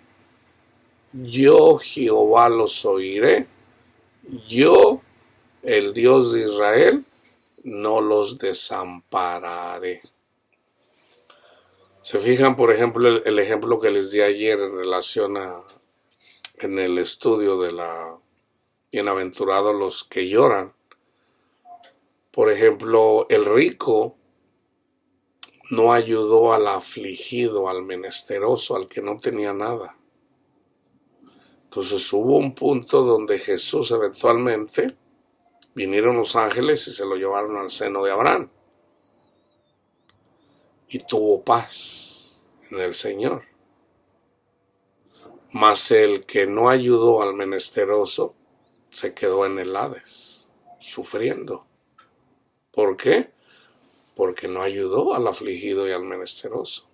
Yo, Jehová, los oiré. Yo, el Dios de Israel, no los desampararé. Se fijan, por ejemplo, el ejemplo que les di ayer en relación en el estudio de la bienaventurados los que lloran. Por ejemplo, el rico no ayudó al afligido, al menesteroso, al que no tenía nada. Entonces hubo un punto donde Jesús eventualmente, vinieron los ángeles y se lo llevaron al seno de Abraham. Y tuvo paz en el Señor. Mas el que no ayudó al menesteroso se quedó en el Hades, sufriendo. ¿Por qué? Porque no ayudó al afligido y al menesteroso.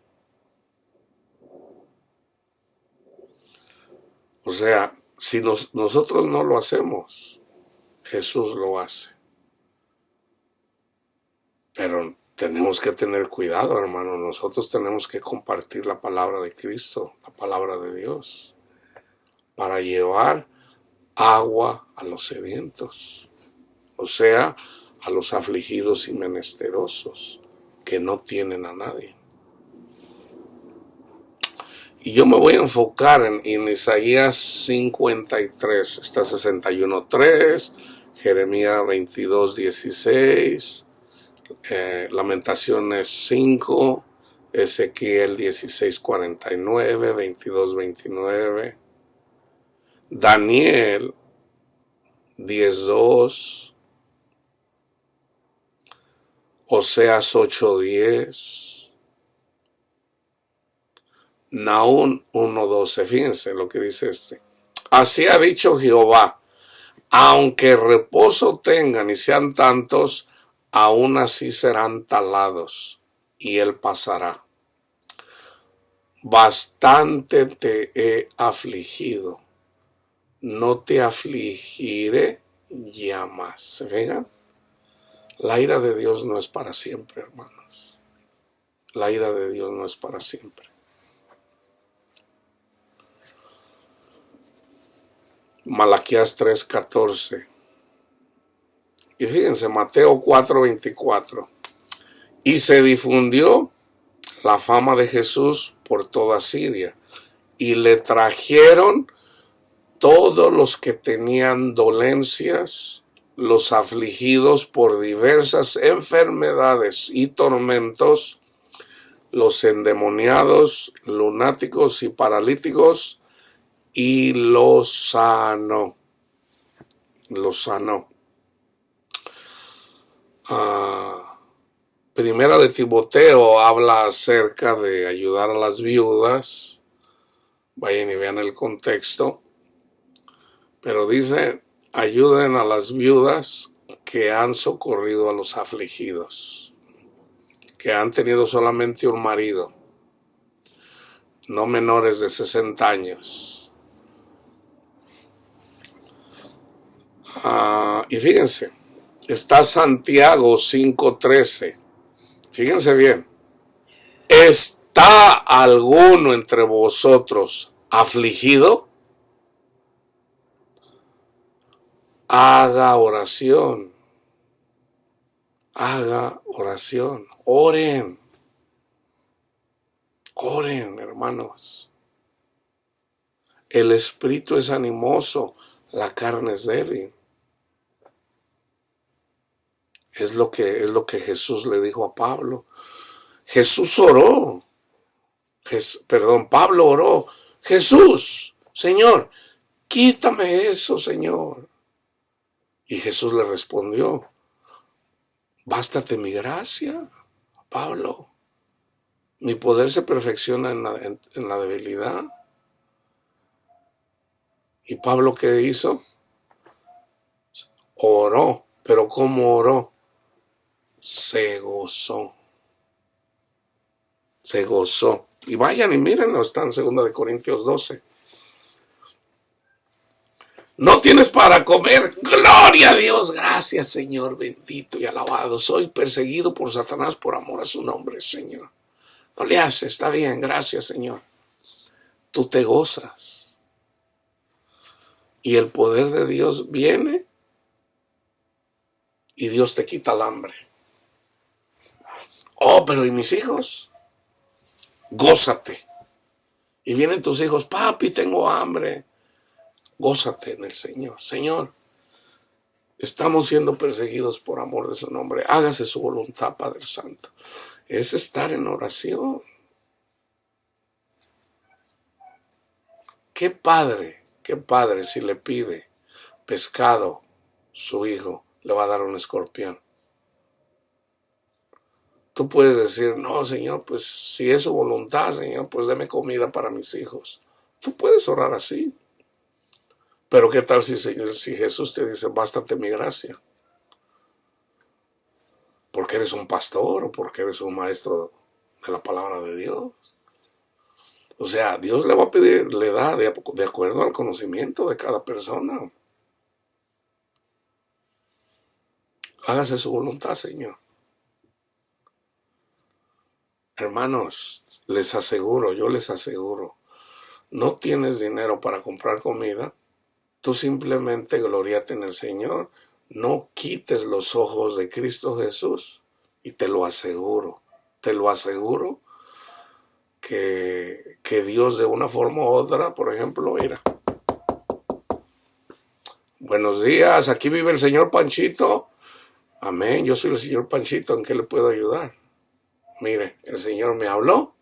O sea, si nosotros no lo hacemos, Jesús lo hace. Pero tenemos que tener cuidado, hermano. Nosotros tenemos que compartir la palabra de Cristo, la palabra de Dios, para llevar agua a los sedientos, o sea, a los afligidos y menesterosos que no tienen a nadie. Y yo me voy a enfocar en Isaías 53, está 61:3, Jeremías 22:16, Lamentaciones 5, Ezequiel 16:49, 22:29, Daniel 10:2, Oseas 8:10, Nahum 1:12. Fíjense lo que dice este. Así ha dicho Jehová, aunque reposo tengan y sean tantos, aún así serán talados, y él pasará. Bastante te he afligido, no te afligiré ya más. ¿Se fijan? La ira de Dios no es para siempre, hermanos. La ira de Dios no es para siempre. Malaquías 3:14. Y fíjense, Mateo 4:24. Y se difundió la fama de Jesús por toda Siria, y le trajeron todos los que tenían dolencias, los afligidos por diversas enfermedades y tormentos, los endemoniados, lunáticos y paralíticos, y los sanó. Los sanó. Primera de Timoteo habla acerca de ayudar a las viudas. Vayan y vean el contexto. Pero dice, ayuden a las viudas que han socorrido a los afligidos, que han tenido solamente un marido, no menores de 60 años. Y fíjense, está Santiago 5:13. Fíjense bien. ¿Está alguno entre vosotros afligido? Haga oración. Haga oración. Oren. Oren, hermanos. El espíritu es animoso, la carne es débil. Es lo que Jesús le dijo a Pablo. Jesús oró. Pablo oró. Jesús, Señor, quítame eso, Señor. Y Jesús le respondió, bástate mi gracia, Pablo. Mi poder se perfecciona en la debilidad. ¿Y Pablo qué hizo? Oró. ¿Pero cómo oró? Se gozó. Se gozó. Y vayan y mírenlo, está en 2 Corintios 12. No tienes para comer. Gloria a Dios. Gracias, Señor, bendito y alabado. Soy perseguido por Satanás por amor a su nombre, Señor. No le haces, está bien, gracias, Señor. Tú te gozas. Y el poder de Dios viene y Dios te quita el hambre. Oh, pero ¿y mis hijos? Gózate. Y vienen tus hijos, papi, tengo hambre. Gózate en el Señor. Señor, estamos siendo perseguidos por amor de su nombre. Hágase su voluntad, Padre Santo. Es estar en oración. Qué padre ¿Qué padre si le pide pescado su hijo le va a dar un escorpión? Tú puedes decir, no, Señor, pues si es su voluntad, Señor, pues deme comida para mis hijos. Tú puedes orar así. Pero ¿qué tal si Jesús te dice, bástate mi gracia? Porque eres un pastor o porque eres un maestro de la palabra de Dios. O sea, Dios le va a pedir, le da de acuerdo al conocimiento de cada persona. Hágase su voluntad, Señor. Hermanos, yo les aseguro, no tienes dinero para comprar comida, tú simplemente gloriate en el Señor, no quites los ojos de Cristo Jesús y te lo aseguro que Dios de una forma u otra, por ejemplo, mira, buenos días, aquí vive el señor Panchito, amén, yo soy el señor Panchito, ¿en qué le puedo ayudar? Mire, el Señor me habló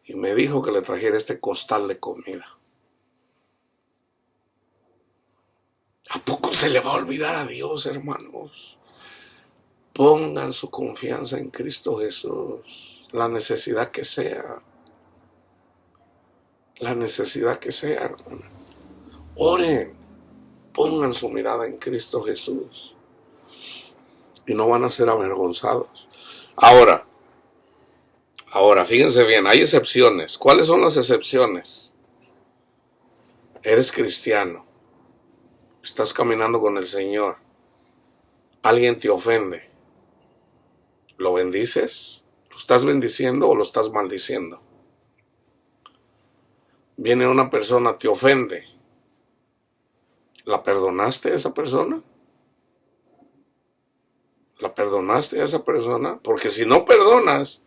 y me dijo que le trajera este costal de comida. ¿A poco se le va a olvidar a Dios, hermanos? Pongan su confianza en Cristo Jesús, la necesidad que sea. La necesidad que sea, hermana. Oren, pongan su mirada en Cristo Jesús y no van a ser avergonzados. Ahora, fíjense bien, hay excepciones. ¿Cuáles son las excepciones? Eres cristiano, estás caminando con el Señor, alguien te ofende, ¿lo bendices? ¿Lo estás bendiciendo o lo estás maldiciendo? Viene una persona, te ofende, ¿la perdonaste a esa persona? ¿La perdonaste a esa persona? Porque si no perdonas,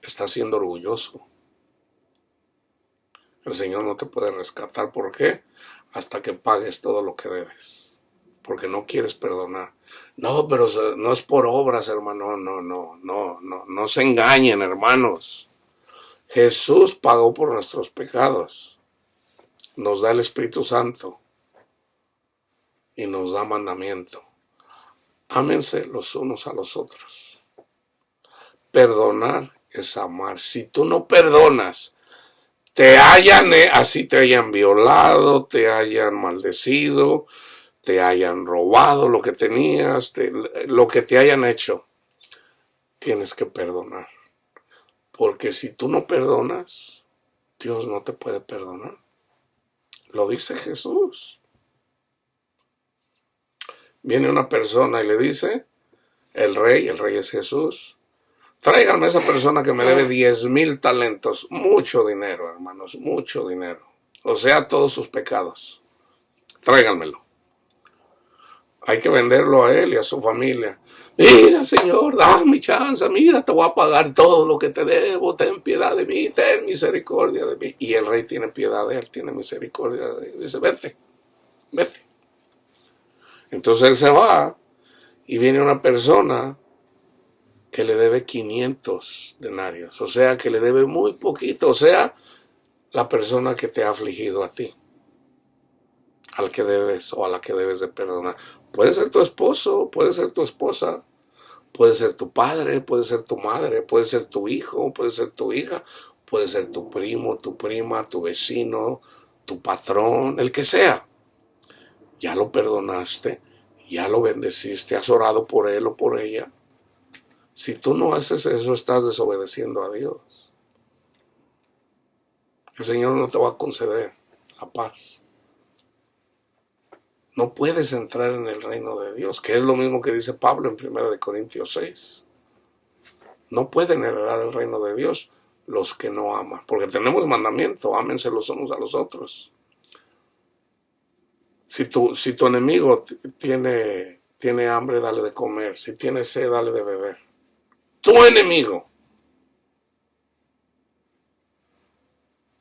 estás siendo orgulloso. El Señor no te puede rescatar. ¿Por qué? Hasta que pagues todo lo que debes. Porque no quieres perdonar. No, pero no es por obras, hermano. No se engañen, hermanos. Jesús pagó por nuestros pecados. Nos da el Espíritu Santo. Y nos da mandamiento. Ámense los unos a los otros. Perdonar es amar. Si tú no perdonas, así te hayan violado, te hayan maldecido, te hayan robado lo que tenías, lo que te hayan hecho, tienes que perdonar. Porque si tú no perdonas, Dios no te puede perdonar. Lo dice Jesús. Viene una persona y le dice, el rey es Jesús, tráiganme a esa persona que me debe 10,000 talentos. Mucho dinero, hermanos, mucho dinero. O sea, todos sus pecados. Tráiganmelo. Hay que venderlo a él y a su familia. Mira, Señor, dame chance. Mira, te voy a pagar todo lo que te debo. Ten piedad de mí, ten misericordia de mí. Y el rey tiene piedad de él, tiene misericordia de él. Dice, vete. Entonces él se va y viene una persona que le debe 500 denarios, o sea, que le debe muy poquito, o sea, la persona que te ha afligido a ti, al que debes o a la que debes de perdonar. Puede ser tu esposo, puede ser tu esposa, puede ser tu padre, puede ser tu madre, puede ser tu hijo, puede ser tu hija, puede ser tu primo, tu prima, tu vecino, tu patrón, el que sea. Ya lo perdonaste, ya lo bendeciste, has orado por él o por ella. Si tú no haces eso, estás desobedeciendo a Dios. El Señor no te va a conceder la paz. No puedes entrar en el reino de Dios, que es lo mismo que dice Pablo en 1 Corintios 6. No pueden heredar el reino de Dios los que no aman, porque tenemos mandamiento, ámense los unos a los otros. Si tu enemigo tiene hambre, dale de comer. Si tiene sed, dale de beber. Tu enemigo.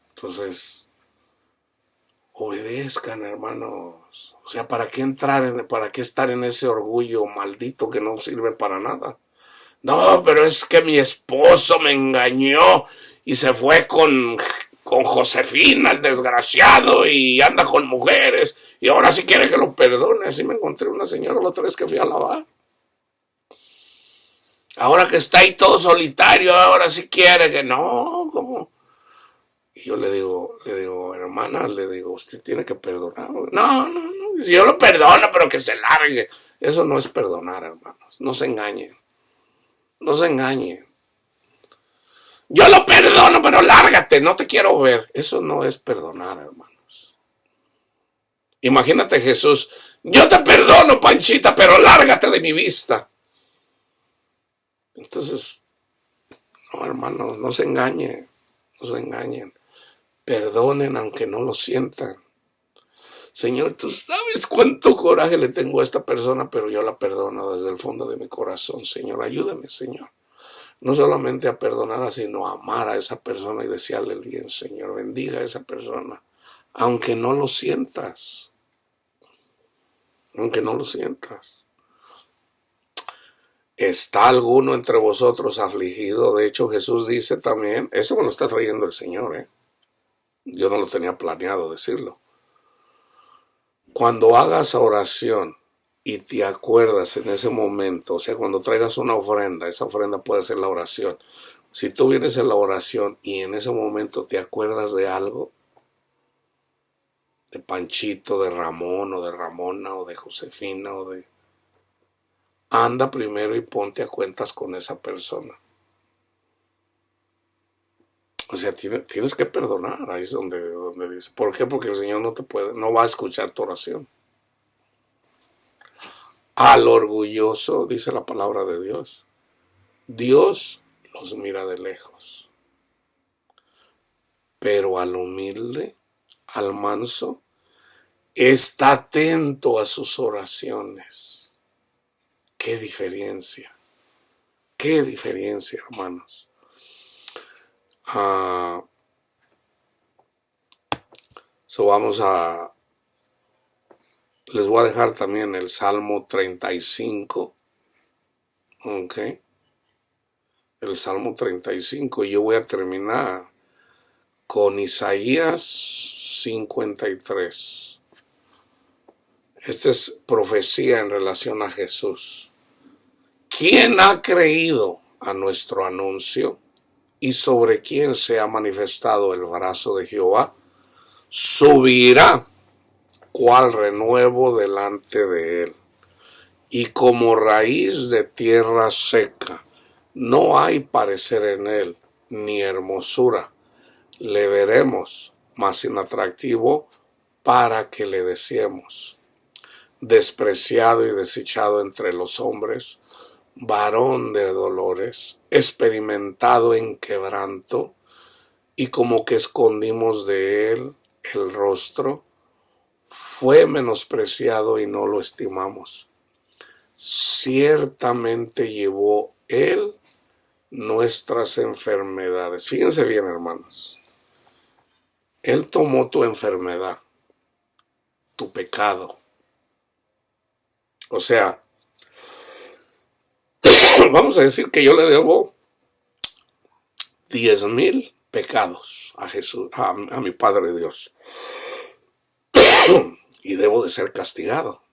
Entonces, obedezcan, hermanos. O sea, ¿para qué estar en ese orgullo maldito que no sirve para nada? No, pero es que mi esposo me engañó y se fue con con Josefina, el desgraciado, y anda con mujeres, y ahora sí quiere que lo perdone. Así me encontré una señora la otra vez que fui a lavar. Ahora que está ahí todo solitario, ahora sí quiere que no, ¿cómo? Y yo le digo, hermana, le digo, usted tiene que perdonar. No, yo lo perdono, pero que se largue. Eso no es perdonar, hermanos. No se engañen. No se engañen. Yo lo perdono, pero lárgate, no te quiero ver. Eso no es perdonar, hermanos. Imagínate Jesús, yo te perdono, Panchita, pero lárgate de mi vista. Entonces, no, hermanos, no se engañen, no se engañen. Perdonen aunque no lo sientan. Señor, tú sabes cuánto coraje le tengo a esta persona, pero yo la perdono desde el fondo de mi corazón. Señor, ayúdame, Señor. No solamente a perdonar, sino a amar a esa persona y desearle el bien, Señor. Bendiga a esa persona, aunque no lo sientas. Aunque no lo sientas. ¿Está alguno entre vosotros afligido? De hecho, Jesús dice también, eso me lo está trayendo el Señor, Yo no lo tenía planeado decirlo. Cuando hagas oración y te acuerdas en ese momento, o sea, cuando traigas una ofrenda, esa ofrenda puede ser la oración. Si tú vienes en la oración y en ese momento te acuerdas de algo, de Panchito, de Ramón, o de Ramona, o de Josefina, anda primero y ponte a cuentas con esa persona. O sea, tienes que perdonar. Ahí es donde dice. ¿Por qué? Porque el Señor no va a escuchar tu oración. Al orgulloso, dice la palabra de Dios, Dios los mira de lejos. Pero al humilde, al manso, está atento a sus oraciones. ¡Qué diferencia! ¡Qué diferencia, hermanos! Les voy a dejar también el Salmo 35. Ok. El Salmo 35. Y yo voy a terminar con Isaías 53. Esta es profecía en relación a Jesús. ¿Quién ha creído a nuestro anuncio? ¿Y sobre quién se ha manifestado el brazo de Jehová? Subirá cual renuevo delante de él, y como raíz de tierra seca. No hay parecer en él, ni hermosura. Le veremos, mas inatractivo, para que le deseemos. Despreciado y desechado entre los hombres, varón de dolores, experimentado en quebranto, y como que escondimos de él el rostro, fue menospreciado y no lo estimamos. Ciertamente llevó él nuestras enfermedades. Fíjense bien, hermanos. Él tomó tu enfermedad, tu pecado. O sea, vamos a decir que yo le debo 10,000 pecados a Jesús, a mi Padre Dios. Y debo de ser castigado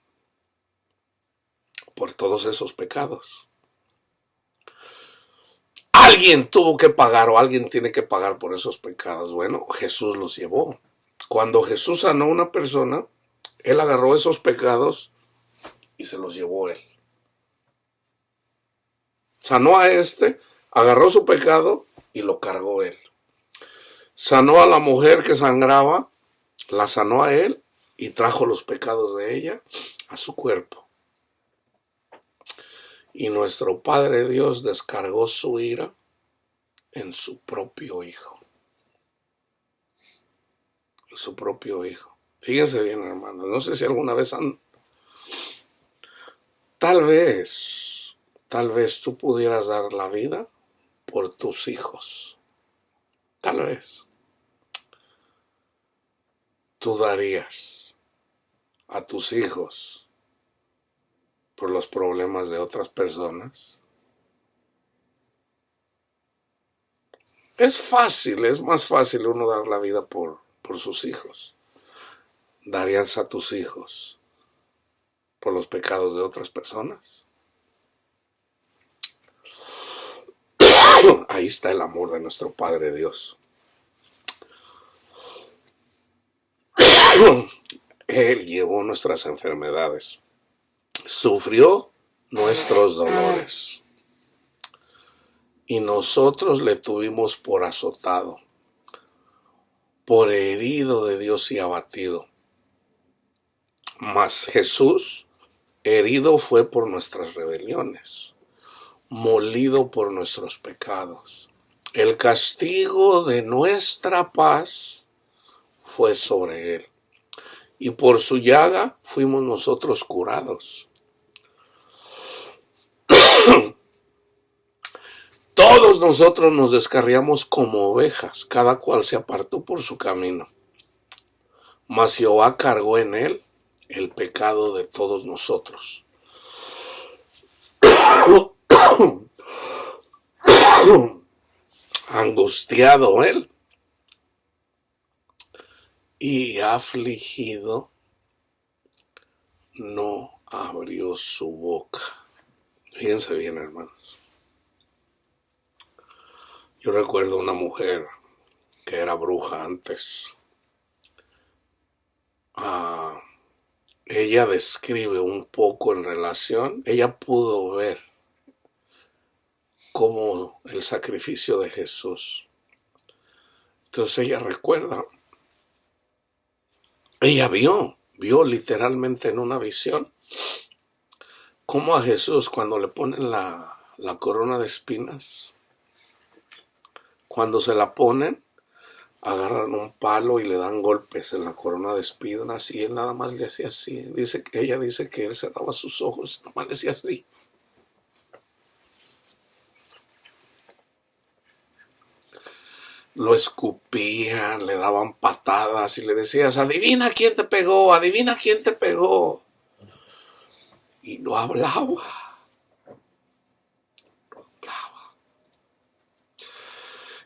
por todos esos pecados. Alguien tuvo que pagar o alguien tiene que pagar por esos pecados. Bueno, Jesús los llevó. Cuando Jesús sanó a una persona, él agarró esos pecados y se los llevó él. Sanó a este, agarró su pecado y lo cargó él. Sanó a la mujer que sangraba, la sanó a él y trajo los pecados de ella a su cuerpo. Y nuestro Padre Dios descargó su ira en su propio Hijo. En su propio Hijo. Fíjense bien, hermanos. No sé si alguna vez Tal vez tú pudieras dar la vida por tus hijos. Tal vez. Tú darías a tus hijos por los problemas de otras personas. Es fácil, es más fácil uno dar la vida por sus hijos. ¿Darías a tus hijos por los pecados de otras personas? Ahí está el amor de nuestro Padre Dios. Él llevó nuestras enfermedades, sufrió nuestros dolores, y nosotros le tuvimos por azotado, por herido de Dios y abatido. Mas Jesús herido fue por nuestras rebeliones, molido por nuestros pecados. El castigo de nuestra paz fue sobre él, y por su llaga fuimos nosotros curados. Todos nosotros nos descarriamos como ovejas, cada cual se apartó por su camino. Mas Jehová cargó en él el pecado de todos nosotros. Angustiado él y afligido, no abrió su boca. Fíjense bien, hermanos. Yo recuerdo una mujer que era bruja antes. Ella describe un poco en relación, ella pudo ver cómo el sacrificio de Jesús. Entonces ella recuerda, ella vio literalmente en una visión cómo a Jesús cuando le ponen la corona de espinas, cuando se la ponen, agarran un palo y le dan golpes en la corona de espinas y él nada más le hacía así. Ella dice que él cerraba sus ojos y nada más le hacía así. Lo escupían, le daban patadas y le decías, adivina quién te pegó, adivina quién te pegó. Y no hablaba.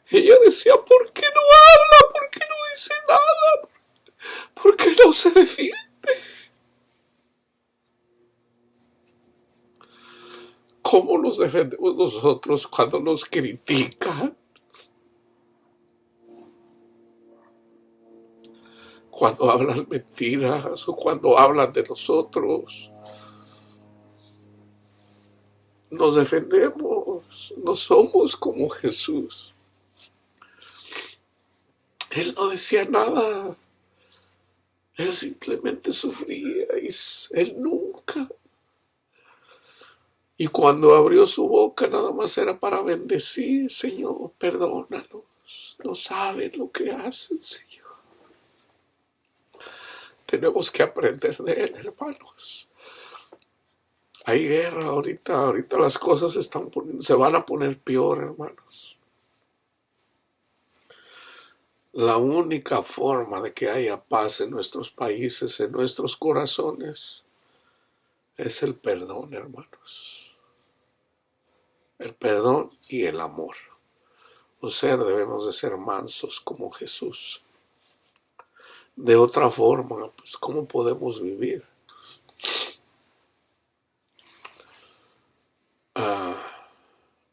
Ella decía, ¿por qué no habla? ¿Por qué no dice nada? ¿Por qué no se defiende? ¿Cómo nos defendemos nosotros cuando nos critican? Cuando hablan mentiras o cuando hablan de nosotros. Nos defendemos, no somos como Jesús. Él no decía nada, él simplemente sufría y él nunca. Y cuando abrió su boca nada más era para bendecir, Señor, perdónalos, no saben lo que hacen, Señor. Tenemos que aprender de él, hermanos. Hay guerra ahorita las cosas se van a poner peor, hermanos. La única forma de que haya paz en nuestros países, en nuestros corazones, es el perdón, hermanos. El perdón y el amor. O sea, debemos de ser mansos como Jesús. De otra forma, pues, ¿cómo podemos vivir?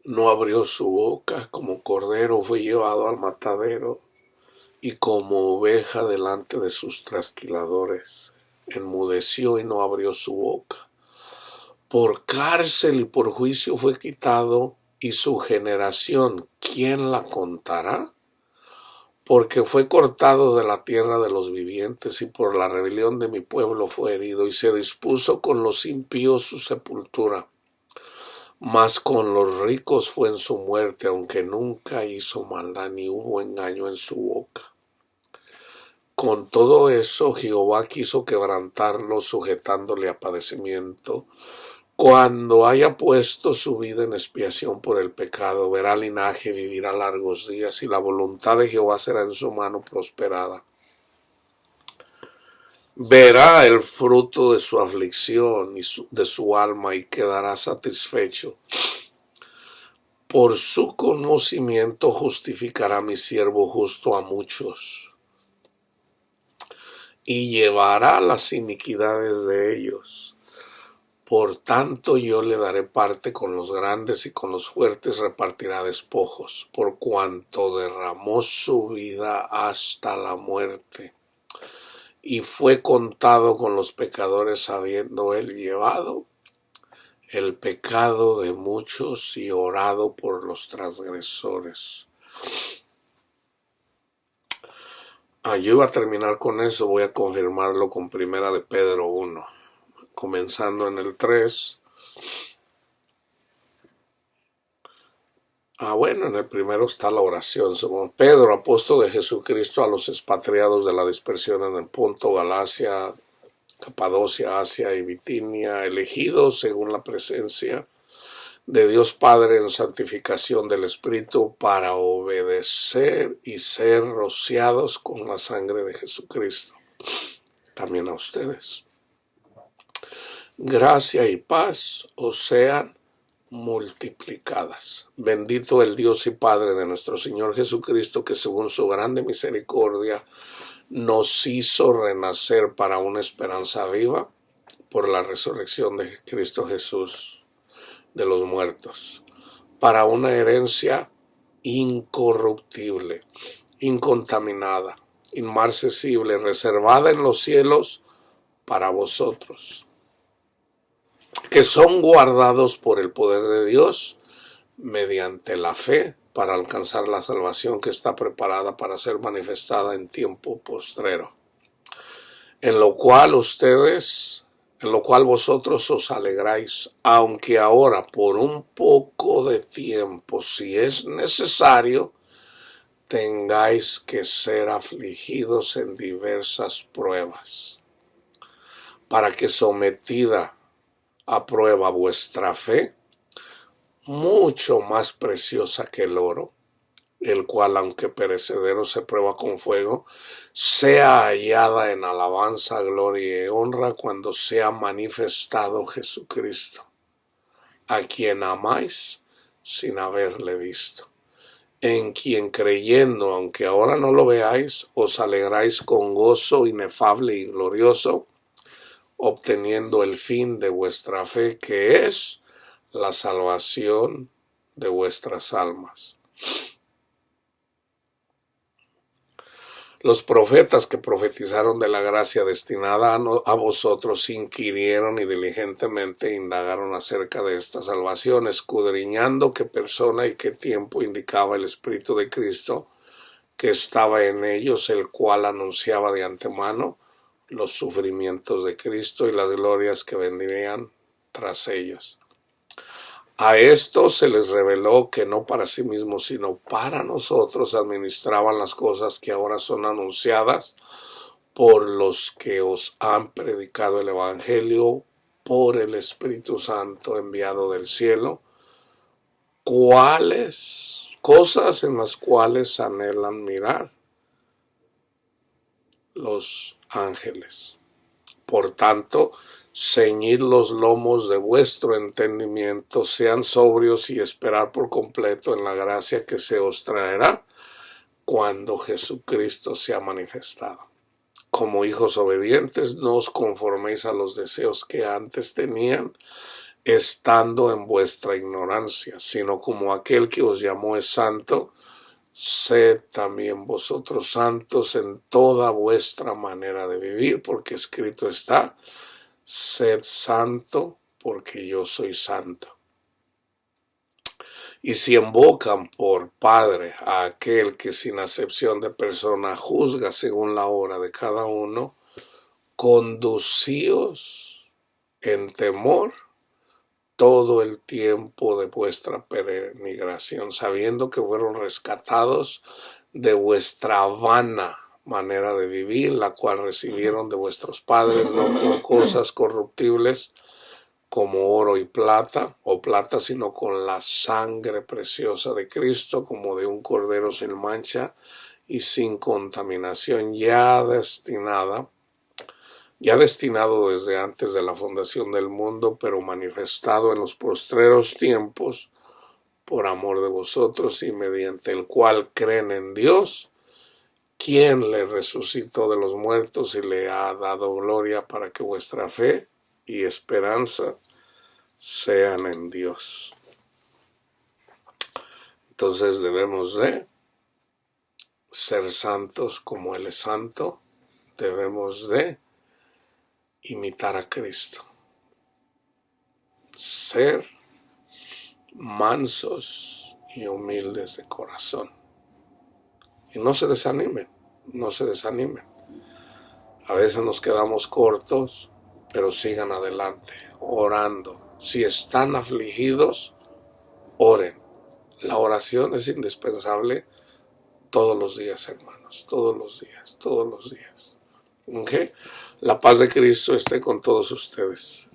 No abrió su boca, como cordero fue llevado al matadero, y como oveja delante de sus trasquiladores. Enmudeció y no abrió su boca. Por cárcel y por juicio fue quitado, y su generación, ¿quién la contará? Porque fue cortado de la tierra de los vivientes, y por la rebelión de mi pueblo fue herido, y se dispuso con los impíos su sepultura. Mas con los ricos fue en su muerte, aunque nunca hizo maldad ni hubo engaño en su boca. Con todo eso Jehová quiso quebrantarlo, sujetándole a padecimiento. Cuando haya puesto su vida en expiación por el pecado, verá linaje, vivirá largos días, y la voluntad de Jehová será en su mano prosperada. Verá el fruto de su aflicción y de su alma, y quedará satisfecho. Por su conocimiento justificará mi siervo justo a muchos, y llevará las iniquidades de ellos. Por tanto yo le daré parte con los grandes, y con los fuertes repartirá despojos, por cuanto derramó su vida hasta la muerte, y fue contado con los pecadores, habiendo él llevado el pecado de muchos y orado por los transgresores. Yo iba a terminar con eso, voy a confirmarlo con Primera de Pedro 1, comenzando en el 3. Bueno, en el primero está la oración. Pedro, apóstol de Jesucristo, a los expatriados de la dispersión en el Ponto, Galacia, Capadocia, Asia y Bitinia, elegidos según la presencia de Dios Padre en santificación del Espíritu, para obedecer y ser rociados con la sangre de Jesucristo. También a ustedes. Gracia y paz os sean multiplicadas. Bendito el Dios y Padre de nuestro Señor Jesucristo, que según su grande misericordia nos hizo renacer para una esperanza viva por la resurrección de Cristo Jesús de los muertos, para una herencia incorruptible, incontaminada, inmarcesible, reservada en los cielos para vosotros, que son guardados por el poder de Dios mediante la fe, para alcanzar la salvación que está preparada para ser manifestada en tiempo postrero, en lo cual vosotros os alegráis, aunque ahora por un poco de tiempo, si es necesario, tengáis que ser afligidos en diversas pruebas, para que, sometida a prueba vuestra fe, mucho más preciosa que el oro, el cual, aunque perecedero, se prueba con fuego, sea hallada en alabanza, gloria y honra cuando sea manifestado Jesucristo, a quien amáis sin haberle visto, en quien creyendo, aunque ahora no lo veáis, os alegráis con gozo inefable y glorioso, obteniendo el fin de vuestra fe, que es la salvación de vuestras almas. Los profetas que profetizaron de la gracia destinada a vosotros inquirieron y diligentemente indagaron acerca de esta salvación, escudriñando qué persona y qué tiempo indicaba el Espíritu de Cristo que estaba en ellos, el cual anunciaba de antemano los sufrimientos de Cristo y las glorias que vendrían tras ellos. A esto se les reveló que no para sí mismos, sino para nosotros administraban las cosas que ahora son anunciadas por los que os han predicado el Evangelio por el Espíritu Santo enviado del cielo, cuáles cosas en las cuales anhelan mirar los ángeles. Por tanto, ceñid los lomos de vuestro entendimiento, sean sobrios y esperar por completo en la gracia que se os traerá cuando Jesucristo sea manifestado. Como hijos obedientes, no os conforméis a los deseos que antes tenían, estando en vuestra ignorancia, sino como aquel que os llamó es santo, sed también vosotros santos en toda vuestra manera de vivir, porque escrito está: sed santo, porque yo soy santo. Y si invocan por Padre a aquel que sin acepción de persona juzga según la obra de cada uno, conducíos en temor todo el tiempo de vuestra peregrinación, sabiendo que fueron rescatados de vuestra vana manera de vivir, la cual recibieron de vuestros padres, no con cosas corruptibles como oro y plata, sino con la sangre preciosa de Cristo, como de un cordero sin mancha y sin contaminación, ya destinado desde antes de la fundación del mundo, pero manifestado en los postreros tiempos por amor de vosotros y mediante el cual creen en Dios, quien le resucitó de los muertos y le ha dado gloria para que vuestra fe y esperanza sean en Dios. Entonces debemos de ser santos como Él es santo, debemos de imitar a Cristo, ser mansos y humildes de corazón. Y no se desanimen, no se desanimen. A veces nos quedamos cortos, pero sigan adelante, orando. Si están afligidos, oren. La oración es indispensable todos los días, hermanos, todos los días, todos los días. ¿Okay? La paz de Cristo esté con todos ustedes.